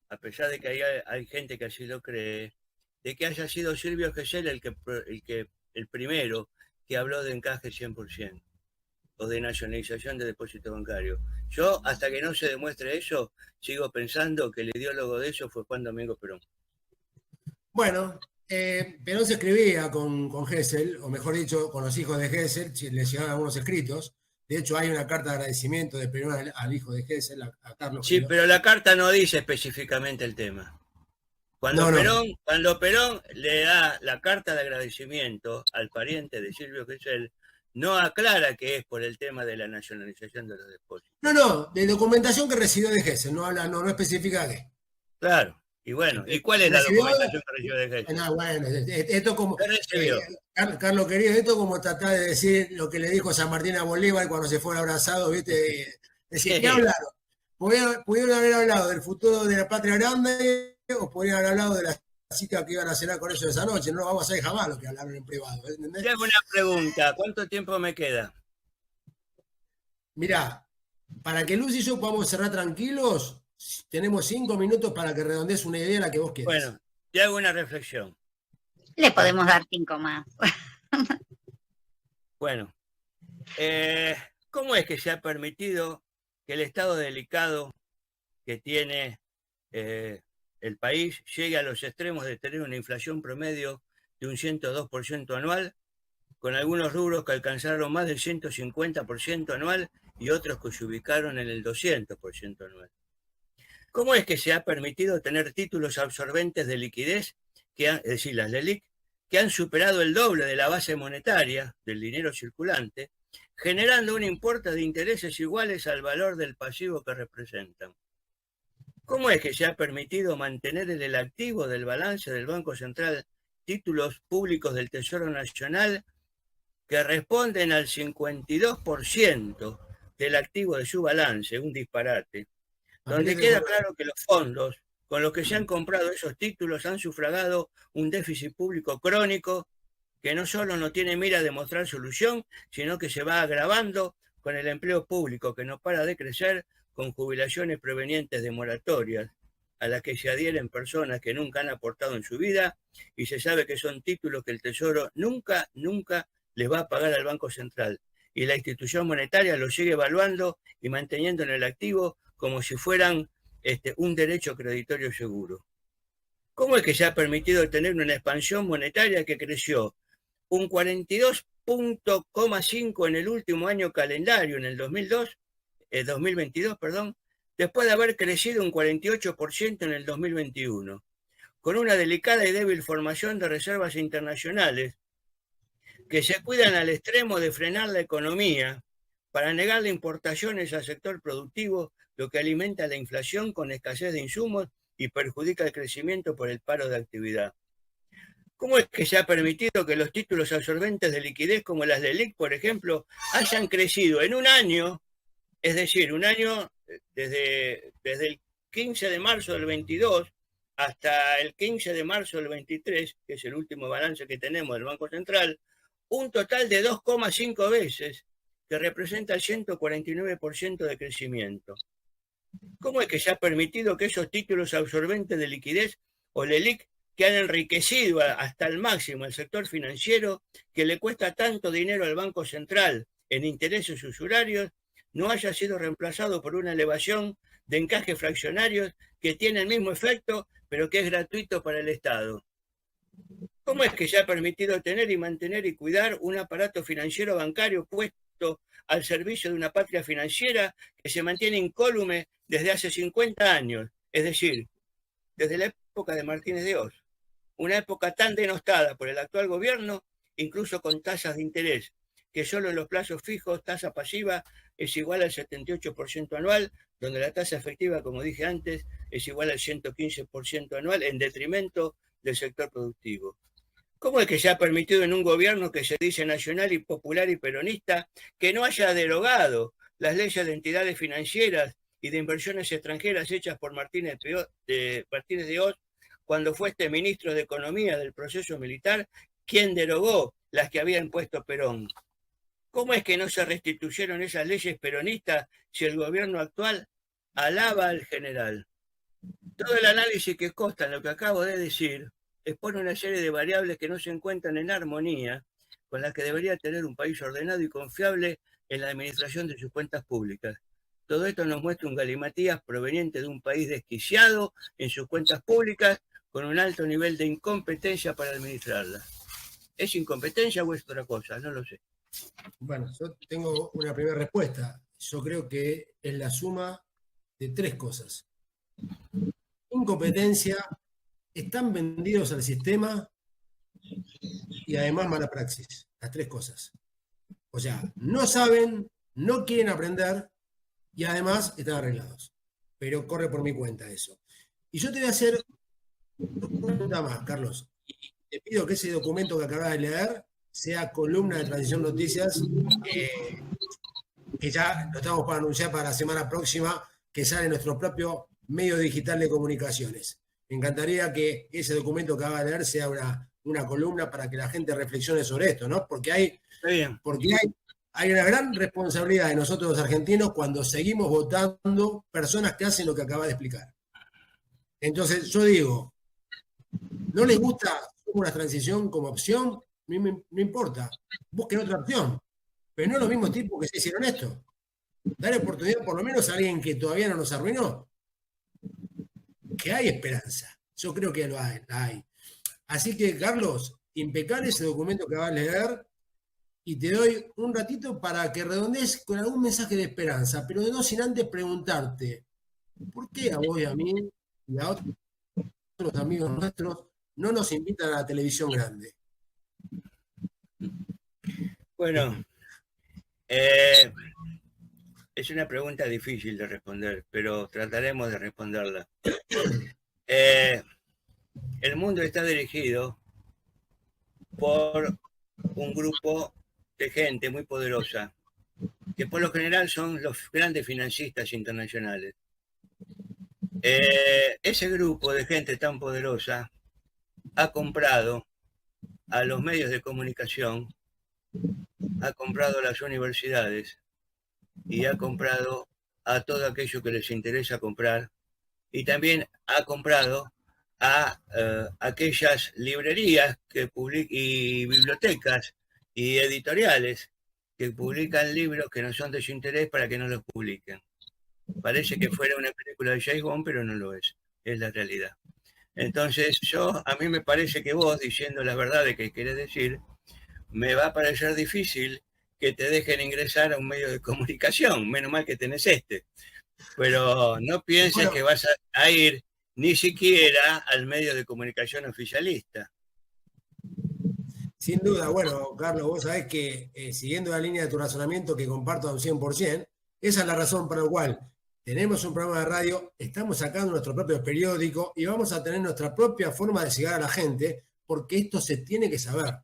a pesar de que hay gente que así lo cree, de que haya sido Silvio Gesell el primero que habló de encaje 100% o de nacionalización de depósito bancario. Yo, hasta que no se demuestre eso, sigo pensando que el ideólogo de eso fue Juan Domingo Perón. Bueno, Perón se escribía con Gesell, o mejor dicho, con los hijos de Gesell, le llegaban algunos escritos. De hecho, hay una carta de agradecimiento de Perón al hijo de Gesell, a Carlos. Sí, pero la carta no dice específicamente el tema. Cuando Perón le da la carta de agradecimiento al pariente de Silvio Gesell, no aclara que es por el tema de la nacionalización de los depósitos. No, de documentación que recibió de Gesell, no especifica qué. Claro, y bueno, ¿y cuál es la documentación que recibió de Gesell? No, bueno, esto como... Carlos querido, esto como tratar de decir lo que le dijo San Martín a Bolívar cuando se fue abrazado, ¿viste? Decir, ¿qué hablaron? ¿Pudieron haber hablado del futuro de la patria grande o podrían haber hablado de la cita que iban a cenar con ellos esa noche? No lo vamos a saber jamás lo que hablaron en privado. ¿Entendés? Te hago una pregunta, ¿cuánto tiempo me queda? Mirá, para que Luz y yo podamos cerrar tranquilos, tenemos 5 minutos para que redondees una idea a la que vos quieras. Bueno, te hago una reflexión. Le podemos dar 5 más. Bueno, ¿cómo es que se ha permitido que el estado delicado que tiene el país llegue a los extremos de tener una inflación promedio de un 102% anual, con algunos rubros que alcanzaron más del 150% anual y otros que se ubicaron en el 200% anual? ¿Cómo es que se ha permitido tener títulos absorbentes de liquidez, es decir, las LELIQ, que han superado el doble de la base monetaria del dinero circulante, generando un importe de intereses iguales al valor del pasivo que representan? ¿Cómo es que se ha permitido mantener en el activo del balance del Banco Central títulos públicos del Tesoro Nacional que responden al 52% del activo de su balance, un disparate, donde queda claro que los fondos con los que se han comprado esos títulos han sufragado un déficit público crónico que no solo no tiene mira de mostrar solución, sino que se va agravando con el empleo público que no para de crecer, con jubilaciones provenientes de moratorias a las que se adhieren personas que nunca han aportado en su vida, y se sabe que son títulos que el Tesoro nunca les va a pagar al Banco Central, y la institución monetaria los sigue evaluando y manteniendo en el activo como si fueran un derecho creditorio seguro. ¿Cómo es que se ha permitido tener una expansión monetaria que creció un 42,5 en el último año calendario, en el 2022, después de haber crecido un 48% en el 2021, con una delicada y débil formación de reservas internacionales que se cuidan al extremo de frenar la economía para negarle importaciones al sector productivo, lo que alimenta la inflación con escasez de insumos y perjudica el crecimiento por el paro de actividad? ¿Cómo es que se ha permitido que los títulos absorbentes de liquidez como las de LIC, por ejemplo, hayan crecido en un año, es decir, un año desde el 15 de marzo del 22 hasta el 15 de marzo del 23, que es el último balance que tenemos del Banco Central, un total de 2,5 veces, que representa el 149% de crecimiento? ¿Cómo es que se ha permitido que esos títulos absorbentes de liquidez o LELIC, que han enriquecido hasta el máximo el sector financiero, que le cuesta tanto dinero al Banco Central en intereses usurarios, no haya sido reemplazado por una elevación de encajes fraccionarios que tiene el mismo efecto, pero que es gratuito para el Estado? ¿Cómo es que se ha permitido tener y mantener y cuidar un aparato financiero bancario puesto al servicio de una patria financiera que se mantiene incólume desde hace 50 años, es decir, desde la época de Martínez de Oz? Una época tan denostada por el actual gobierno, incluso con tasas de interés, que solo en los plazos fijos, tasa pasiva es igual al 78% anual, donde la tasa efectiva, como dije antes, es igual al 115% anual, en detrimento del sector productivo. ¿Cómo es que se ha permitido en un gobierno que se dice nacional y popular y peronista que no haya derogado las leyes de entidades financieras y de inversiones extranjeras hechas por Martínez de Oz, cuando fue ministro de Economía del proceso militar, quien derogó las que había impuesto Perón? ¿Cómo es que no se restituyeron esas leyes peronistas si el gobierno actual alaba al general? Todo el análisis que consta en lo que acabo de decir expone una serie de variables que no se encuentran en armonía con las que debería tener un país ordenado y confiable en la administración de sus cuentas públicas. Todo esto nos muestra un galimatías proveniente de un país desquiciado en sus cuentas públicas, con un alto nivel de incompetencia para administrarlas. ¿Es incompetencia o es otra cosa? No lo sé. Bueno, yo tengo una primera respuesta. Yo creo que es la suma de tres cosas. Incompetencia, están vendidos al sistema y además mala praxis. Las tres cosas. O sea, no saben, no quieren aprender y además están arreglados. Pero corre por mi cuenta eso. Y yo te voy a hacer una pregunta más, Carlos. Te pido que ese documento que acabas de leer sea columna de Transición Noticias, que ya lo estamos para anunciar para la semana próxima, que sale en nuestro propio medio digital de comunicaciones. Me encantaría que ese documento que acabas de leer sea una columna para que la gente reflexione sobre esto, ¿no? Porque hay una gran responsabilidad de nosotros los argentinos cuando seguimos votando personas que hacen lo que acabas de explicar. Entonces, yo digo, ¿no les gusta una transición como opción? No importa, busquen otra opción. Pero no los mismos tipos que se hicieron esto. Dar oportunidad por lo menos a alguien que todavía no nos arruinó. Que hay esperanza. Yo creo que la hay. Así que, Carlos, impecable ese documento que vas a leer y te doy un ratito para que redondees con algún mensaje de esperanza, pero no sin antes preguntarte, ¿por qué a vos y a mí y a otros amigos nuestros no nos invitan a la televisión grande? Bueno, es una pregunta difícil de responder, pero trataremos de responderla. El mundo está dirigido por un grupo de gente muy poderosa, que por lo general son los grandes financistas internacionales. Ese grupo de gente tan poderosa ha comprado a los medios de comunicación, ha comprado las universidades y ha comprado a todo aquello que les interesa comprar, y también ha comprado a aquellas librerías y bibliotecas y editoriales que publican libros que no son de su interés para que no los publiquen. Parece que fuera una película de James Bond, pero no lo es la realidad. Entonces a mí me parece que vos, diciendo las verdades que querés decir, me va a parecer difícil que te dejen ingresar a un medio de comunicación, menos mal que tenés este. Pero no pienses que vas a ir ni siquiera al medio de comunicación oficialista. Sin duda, bueno, Carlos, vos sabés que siguiendo la línea de tu razonamiento que comparto a un 100%, esa es la razón por la cual tenemos un programa de radio, estamos sacando nuestro propio periódico y vamos a tener nuestra propia forma de llegar a la gente, porque esto se tiene que saber.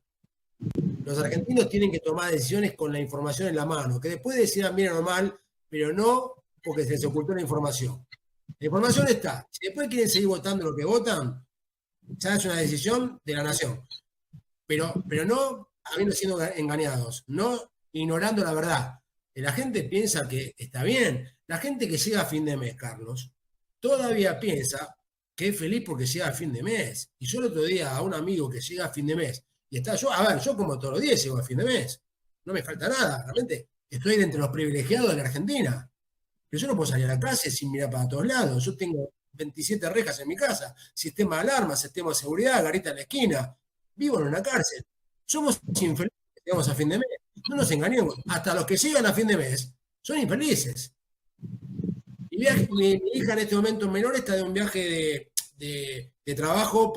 Los argentinos tienen que tomar decisiones con la información en la mano, que después decidan bien o mal, pero no porque se les ocultó la información. La información está. Si después quieren seguir votando lo que votan, ya es una decisión de la nación. Pero no habiendo sido engañados, no ignorando la verdad. La gente piensa que está bien. La gente que llega a fin de mes, Carlos, todavía piensa que es feliz porque llega a fin de mes. Y yo el otro día a un amigo que llega a fin de mes, y está yo como todos los días llego a fin de mes. No me falta nada, realmente estoy entre los privilegiados de la Argentina. Pero yo no puedo salir a la calle sin mirar para todos lados. Yo tengo 27 rejas en mi casa, sistema de alarma, sistema de seguridad, garita en la esquina. Vivo en una cárcel. Somos infelices que llegamos a fin de mes. No nos engañemos. Hasta los que llegan a fin de mes son infelices. Mi hija en este momento menor está de un viaje de trabajo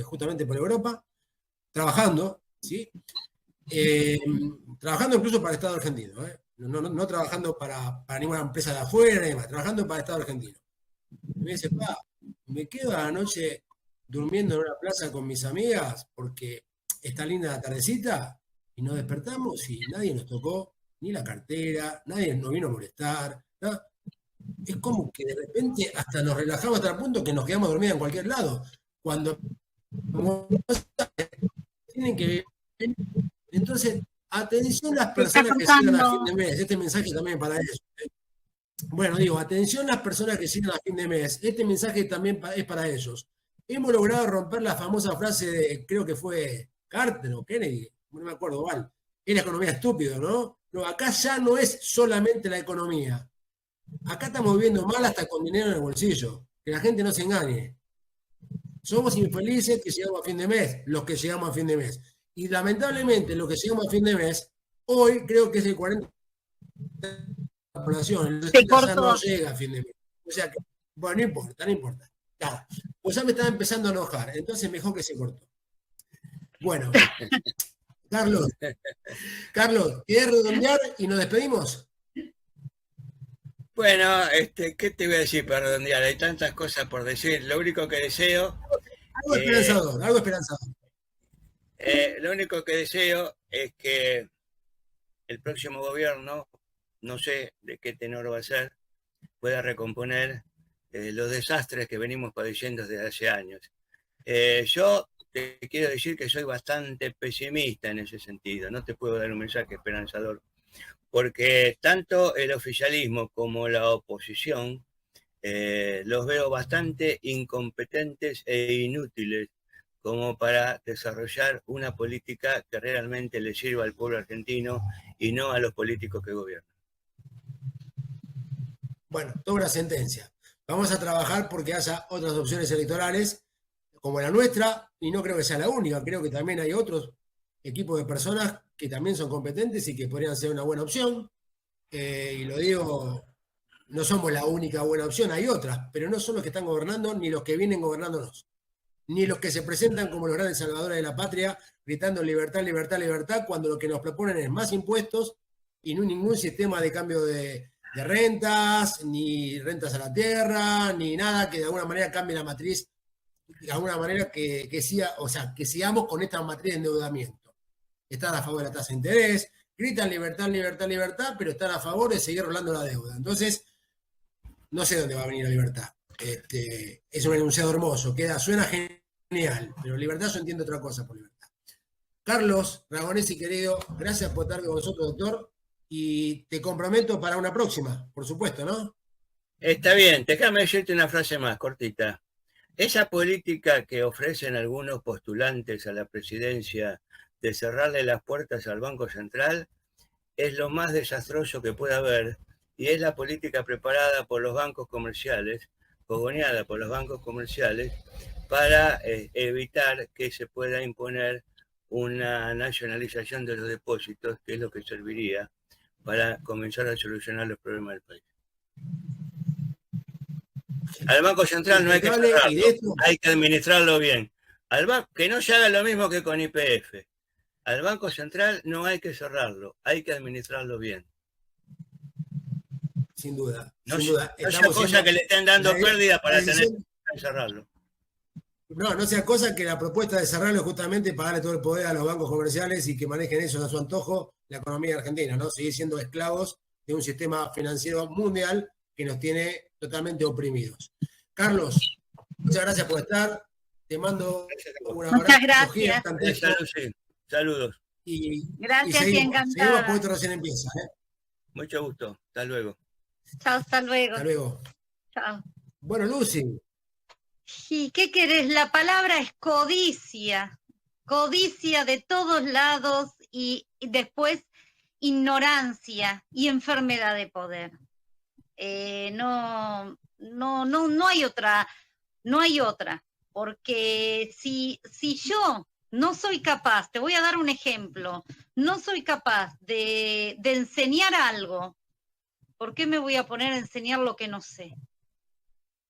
justamente por Europa, trabajando, ¿sí? Trabajando incluso para el Estado argentino, ¿eh? No trabajando para ninguna empresa de afuera, ni más, trabajando para el Estado argentino. Y me dice, me quedo a la noche durmiendo en una plaza con mis amigas porque está linda la tardecita y nos despertamos y nadie nos tocó ni la cartera, nadie nos vino a molestar, ¿no? Es como que de repente hasta nos relajamos hasta el punto que nos quedamos dormidos en cualquier lado. Cuando tienen que... Entonces, atención las personas que sigan a fin de mes. Este mensaje también para eso. Bueno, digo, atención las personas que sigan a fin de mes. Este mensaje también es para ellos. Hemos logrado romper la famosa frase de, creo que fue Carter o Kennedy, no me acuerdo cuál. Era economía estúpido, ¿no? No, acá ya no es solamente la economía. Acá estamos viviendo mal hasta con dinero en el bolsillo. Que la gente no se engañe. Somos infelices que llegamos a fin de mes, los que llegamos a fin de mes. Y lamentablemente, los que llegamos a fin de mes, hoy creo que es el 40% de la población. El 60% ya no llega a fin de mes. O sea que, bueno, no importa. Claro, pues ya me estaba empezando a enojar, entonces mejor que se cortó. Bueno, Carlos, ¿querés redondear y nos despedimos? Bueno, ¿qué te voy a decir para redondear? Hay tantas cosas por decir. Lo único que deseo... Algo esperanzador. Lo único que deseo es que el próximo gobierno, no sé de qué tenor va a ser, pueda recomponer los desastres que venimos padeciendo desde hace años. Yo te quiero decir que soy bastante pesimista en ese sentido. No te puedo dar un mensaje esperanzador, porque tanto el oficialismo como la oposición los veo bastante incompetentes e inútiles como para desarrollar una política que realmente le sirva al pueblo argentino y no a los políticos que gobiernan. Bueno, toda una sentencia. Vamos a trabajar porque haya otras opciones electorales como la nuestra, y no creo que sea la única, creo que también hay otros equipos de personas que también son competentes y que podrían ser una buena opción. Y lo digo, no somos la única buena opción, hay otras, pero no son los que están gobernando ni los que vienen gobernándonos, ni los que se presentan como los grandes salvadores de la patria, gritando libertad, libertad, libertad, cuando lo que nos proponen es más impuestos y no ningún sistema de cambio de rentas, ni rentas a la tierra, ni nada que de alguna manera cambie la matriz, de alguna manera que sigamos con esta matriz de endeudamiento. Están a favor de la tasa de interés, gritan libertad, libertad, libertad, pero están a favor de seguir rolando la deuda. Entonces, no sé dónde va a venir la libertad. Es un enunciado hermoso, suena genial, pero libertad yo entiendo otra cosa por libertad. Carlos Ragonesi, querido, gracias por estar con nosotros, doctor, y te comprometo para una próxima, por supuesto, ¿no? Está bien, déjame decirte una frase más cortita. Esa política que ofrecen algunos postulantes a la presidencia de cerrarle las puertas al Banco Central es lo más desastroso que puede haber, y es la política preparada por los bancos comerciales, fogoneada por los bancos comerciales, para evitar que se pueda imponer una nacionalización de los depósitos, que es lo que serviría para comenzar a solucionar los problemas del país. Al Banco Central no hay que cerrarlo, hay que administrarlo bien. Que no se haga lo mismo que con YPF. Al Banco Central no hay que cerrarlo, hay que administrarlo bien. Sin duda. No, sin duda. No sea cosa que le estén dando pérdida para tener que cerrarlo. No sea cosa que la propuesta de cerrarlo es justamente pagarle todo el poder a los bancos comerciales y que manejen eso a su antojo la economía argentina, ¿no? Seguir siendo esclavos de un sistema financiero mundial que nos tiene totalmente oprimidos. Carlos, muchas gracias por estar. Te mando un abrazo. Muchas gracias. Saludos. Gracias y encantada. Seguimos porque esto recién empieza. Mucho gusto. Hasta luego. Chao, hasta luego. Hasta luego. Chao. Bueno, Lucy. ¿Y qué querés? La palabra es codicia. Codicia de todos lados y después ignorancia y enfermedad de poder. No hay otra. No hay otra. Porque si yo no soy capaz, te voy a dar un ejemplo, no soy capaz de enseñar algo, ¿por qué me voy a poner a enseñar lo que no sé?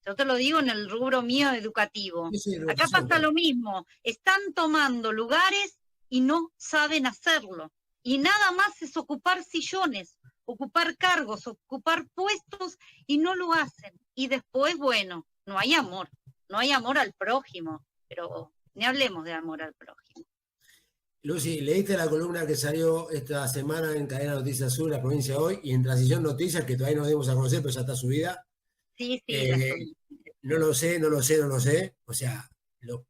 Yo te lo digo en el rubro mío educativo. Acá pasa lo mismo, están tomando lugares y no saben hacerlo. Y nada más es ocupar sillones, ocupar cargos, ocupar puestos y no lo hacen. Y después, bueno, no hay amor al prójimo, pero ni hablemos de amor al prójimo. Lucy, ¿leíste la columna que salió esta semana en Cadena Noticias Sur, la provincia Hoy, y en Transición Noticias, que todavía no dimos a conocer, pero ya está subida? Sí. No lo sé. O sea,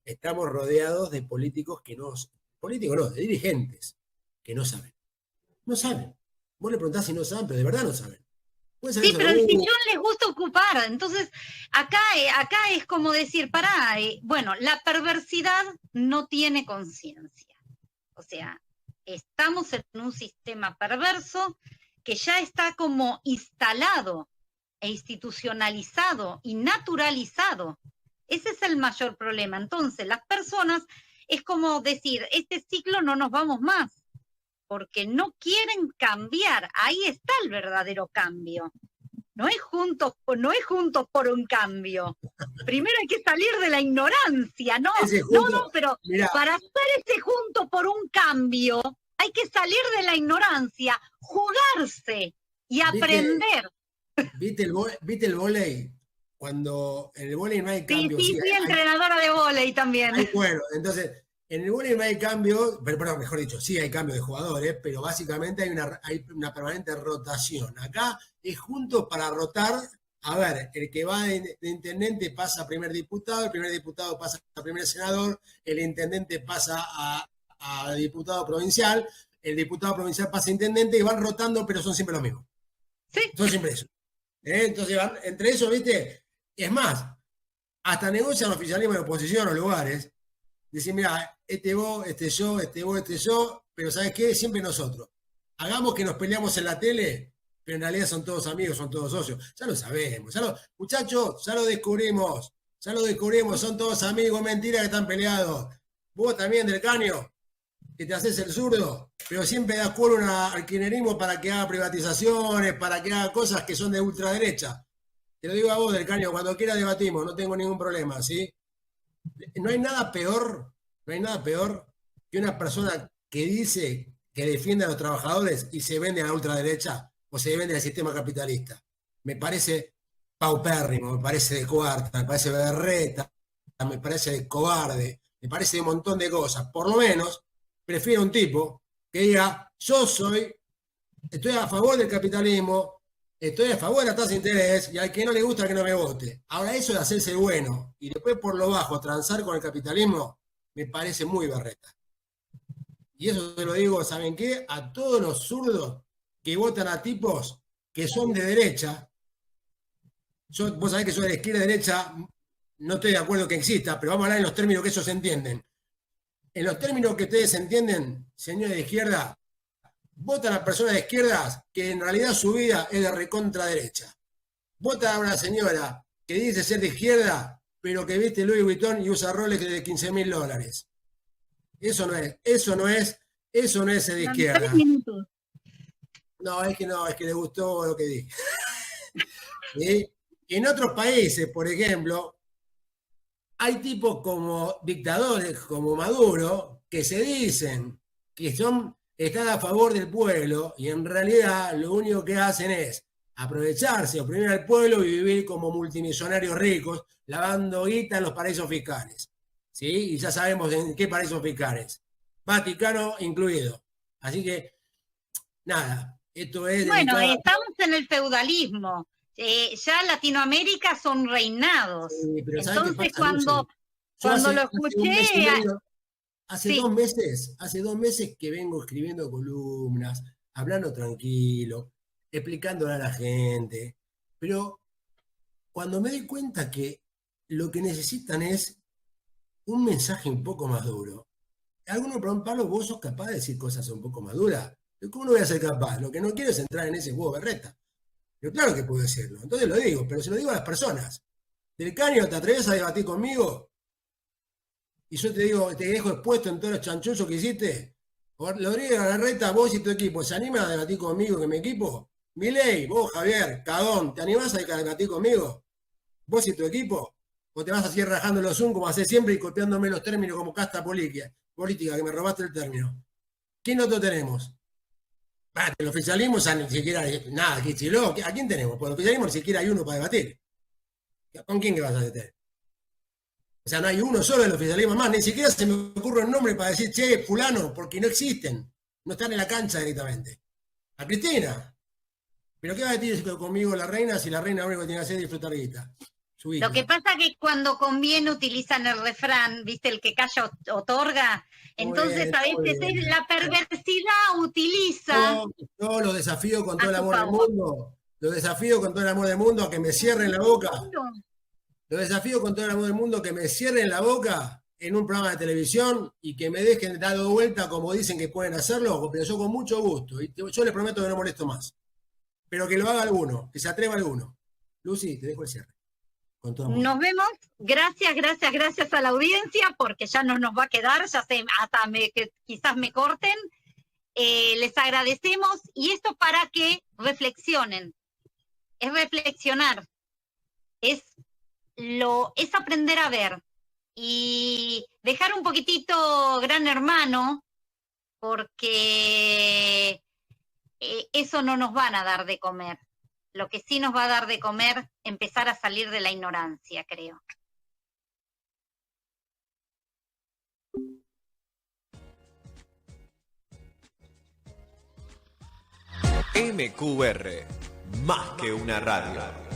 estamos rodeados de políticos de dirigentes que no saben. No saben. Vos le preguntás si no saben, pero de verdad no saben. Sí, pero el sillón les gusta ocupar. Entonces, acá es como decir, bueno, la perversidad no tiene conciencia. O sea, estamos en un sistema perverso que ya está como instalado e institucionalizado y naturalizado. Ese es el mayor problema. Entonces, las personas es como decir, este ciclo no nos vamos más, porque no quieren cambiar. Ahí está el verdadero cambio. No es juntos por un cambio. Primero hay que salir de la ignorancia, ¿no? Pero mirá, para hacer ese junto por un cambio, hay que salir de la ignorancia, jugarse y aprender. ¿Viste el vóley? Cuando en el vóley no hay cambio. Sí, entrenadora de vóley también. Bueno, entonces, en el vóley no hay cambio, pero mejor dicho, sí hay cambio de jugadores, pero básicamente hay una permanente rotación. Acá es juntos para rotar. A ver, el que va de intendente pasa a primer diputado, el primer diputado pasa a primer senador, el intendente pasa a diputado provincial, el diputado provincial pasa a intendente y van rotando, pero son siempre los mismos. Sí. Son siempre eso. Entonces, entre eso, ¿viste? Es más, hasta negocian oficialismo de oposición en los lugares. Dicen, mira, vos, yo, pero ¿sabes qué? Siempre nosotros. Hagamos que nos peleamos en la tele, pero en realidad son todos amigos, son todos socios. Ya lo sabemos. Muchachos, ya lo descubrimos, son todos amigos, mentira que están peleados. Vos también, Del Caño, que te haces el zurdo, pero siempre das cuero al kirchnerismo para que haga privatizaciones, para que haga cosas que son de ultraderecha. Te lo digo a vos, Del Caño, cuando quiera debatimos, no tengo ningún problema, ¿sí? No hay nada peor que una persona que dice que defiende a los trabajadores y se vende a la ultraderecha o se vende al sistema capitalista. Me parece paupérrimo, me parece de cuarta, me parece berreta, me parece de cobarde, me parece de un montón de cosas. Por lo menos prefiero un tipo que diga, estoy a favor del capitalismo, estoy a favor de la tasa de interés y al que no le gusta que no me vote. Ahora eso de hacerse bueno y después por lo bajo transar con el capitalismo me parece muy berreta. y eso te lo digo, ¿saben qué? A todos los zurdos que votan a tipos que son de derecha. Vos sabés que soy de izquierda y derecha, no estoy de acuerdo que exista, pero vamos a hablar en los términos que ellos entienden. En los términos que ustedes entienden, señores de izquierda, votan a personas de izquierdas que en realidad su vida es de recontra derecha. Votan a una señora que dice ser de izquierda, pero que viste Louis Vuitton y usa Rolex de $15.000. Eso no es ser de izquierda. 3 minutos. No, es que le gustó lo que dije. ¿Sí? En otros países, por ejemplo, hay tipos como dictadores, como Maduro, que se dicen que están a favor del pueblo y en realidad lo único que hacen es aprovecharse, oprimir al pueblo y vivir como multimillonarios ricos, lavando guita en los paraísos fiscales. ¿Sí? Y ya sabemos en qué paraísos fiscales. Vaticano incluido. Así que, nada, esto es... Bueno, estamos en el feudalismo. Ya Latinoamérica son reinados. Sí, pero entonces cuando lo escuché... Hace 2 meses que vengo escribiendo columnas, hablando tranquilo, explicándole a la gente, pero cuando me doy cuenta que lo que necesitan es un mensaje un poco más duro. Algunos preguntan, Pablo, ¿vos sos capaz de decir cosas un poco más duras? ¿Cómo no voy a ser capaz? Lo que no quiero es entrar en ese juego berreta. Pero claro que puedo decirlo, entonces lo digo, pero se lo digo a las personas. Del Caño, ¿te atreves a debatir conmigo? Y yo te digo, te dejo expuesto en todos los chanchullos que hiciste. Rodríguez Larreta, vos y tu equipo, ¿se animan a debatir conmigo, que mi equipo? Milei, vos, Javier, Cadón, ¿te animás a debatir conmigo? ¿Vos y tu equipo? ¿O te vas a seguir rajando los Zoom como hacés siempre y copiándome los términos como casta política, que me robaste el término? ¿Quién otro tenemos? El oficialismo ni siquiera, nada, Kichiló, ¿a quién tenemos? Por el oficialismo ni siquiera hay uno para debatir. ¿Con quién que vas a detener? O sea, no hay uno solo del oficialismo más, ni siquiera se me ocurre el nombre para decir, che, fulano, porque no existen, no están en la cancha directamente. A Cristina. ¿Pero qué va a decir conmigo la reina si la reina lo único que tiene que hacer es disfrutar guita? Lo que pasa es que cuando conviene utilizan el refrán, ¿viste? El que calla otorga. Entonces a veces es la perversidad utiliza... Yo los desafío con todo el amor del mundo. Los desafío con todo el amor del mundo a que me cierren la boca. Los desafío con todo el amor del mundo que me cierren la boca en un programa de televisión y que me dejen dado vuelta como dicen que pueden hacerlo, pero yo con mucho gusto. Y yo les prometo que no molesto más. Pero que lo haga alguno, que se atreva alguno. Lucy, te dejo el cierre. Nos vemos. Gracias a la audiencia, porque ya no nos va a quedar, ya sé, hasta que quizás me corten. Les agradecemos y esto para que reflexionen. Es reflexionar. Es aprender a ver y dejar un poquitito Gran Hermano, porque eso no nos van a dar de comer. Lo que sí nos va a dar de comer, empezar a salir de la ignorancia, creo. MQR, más que una radio.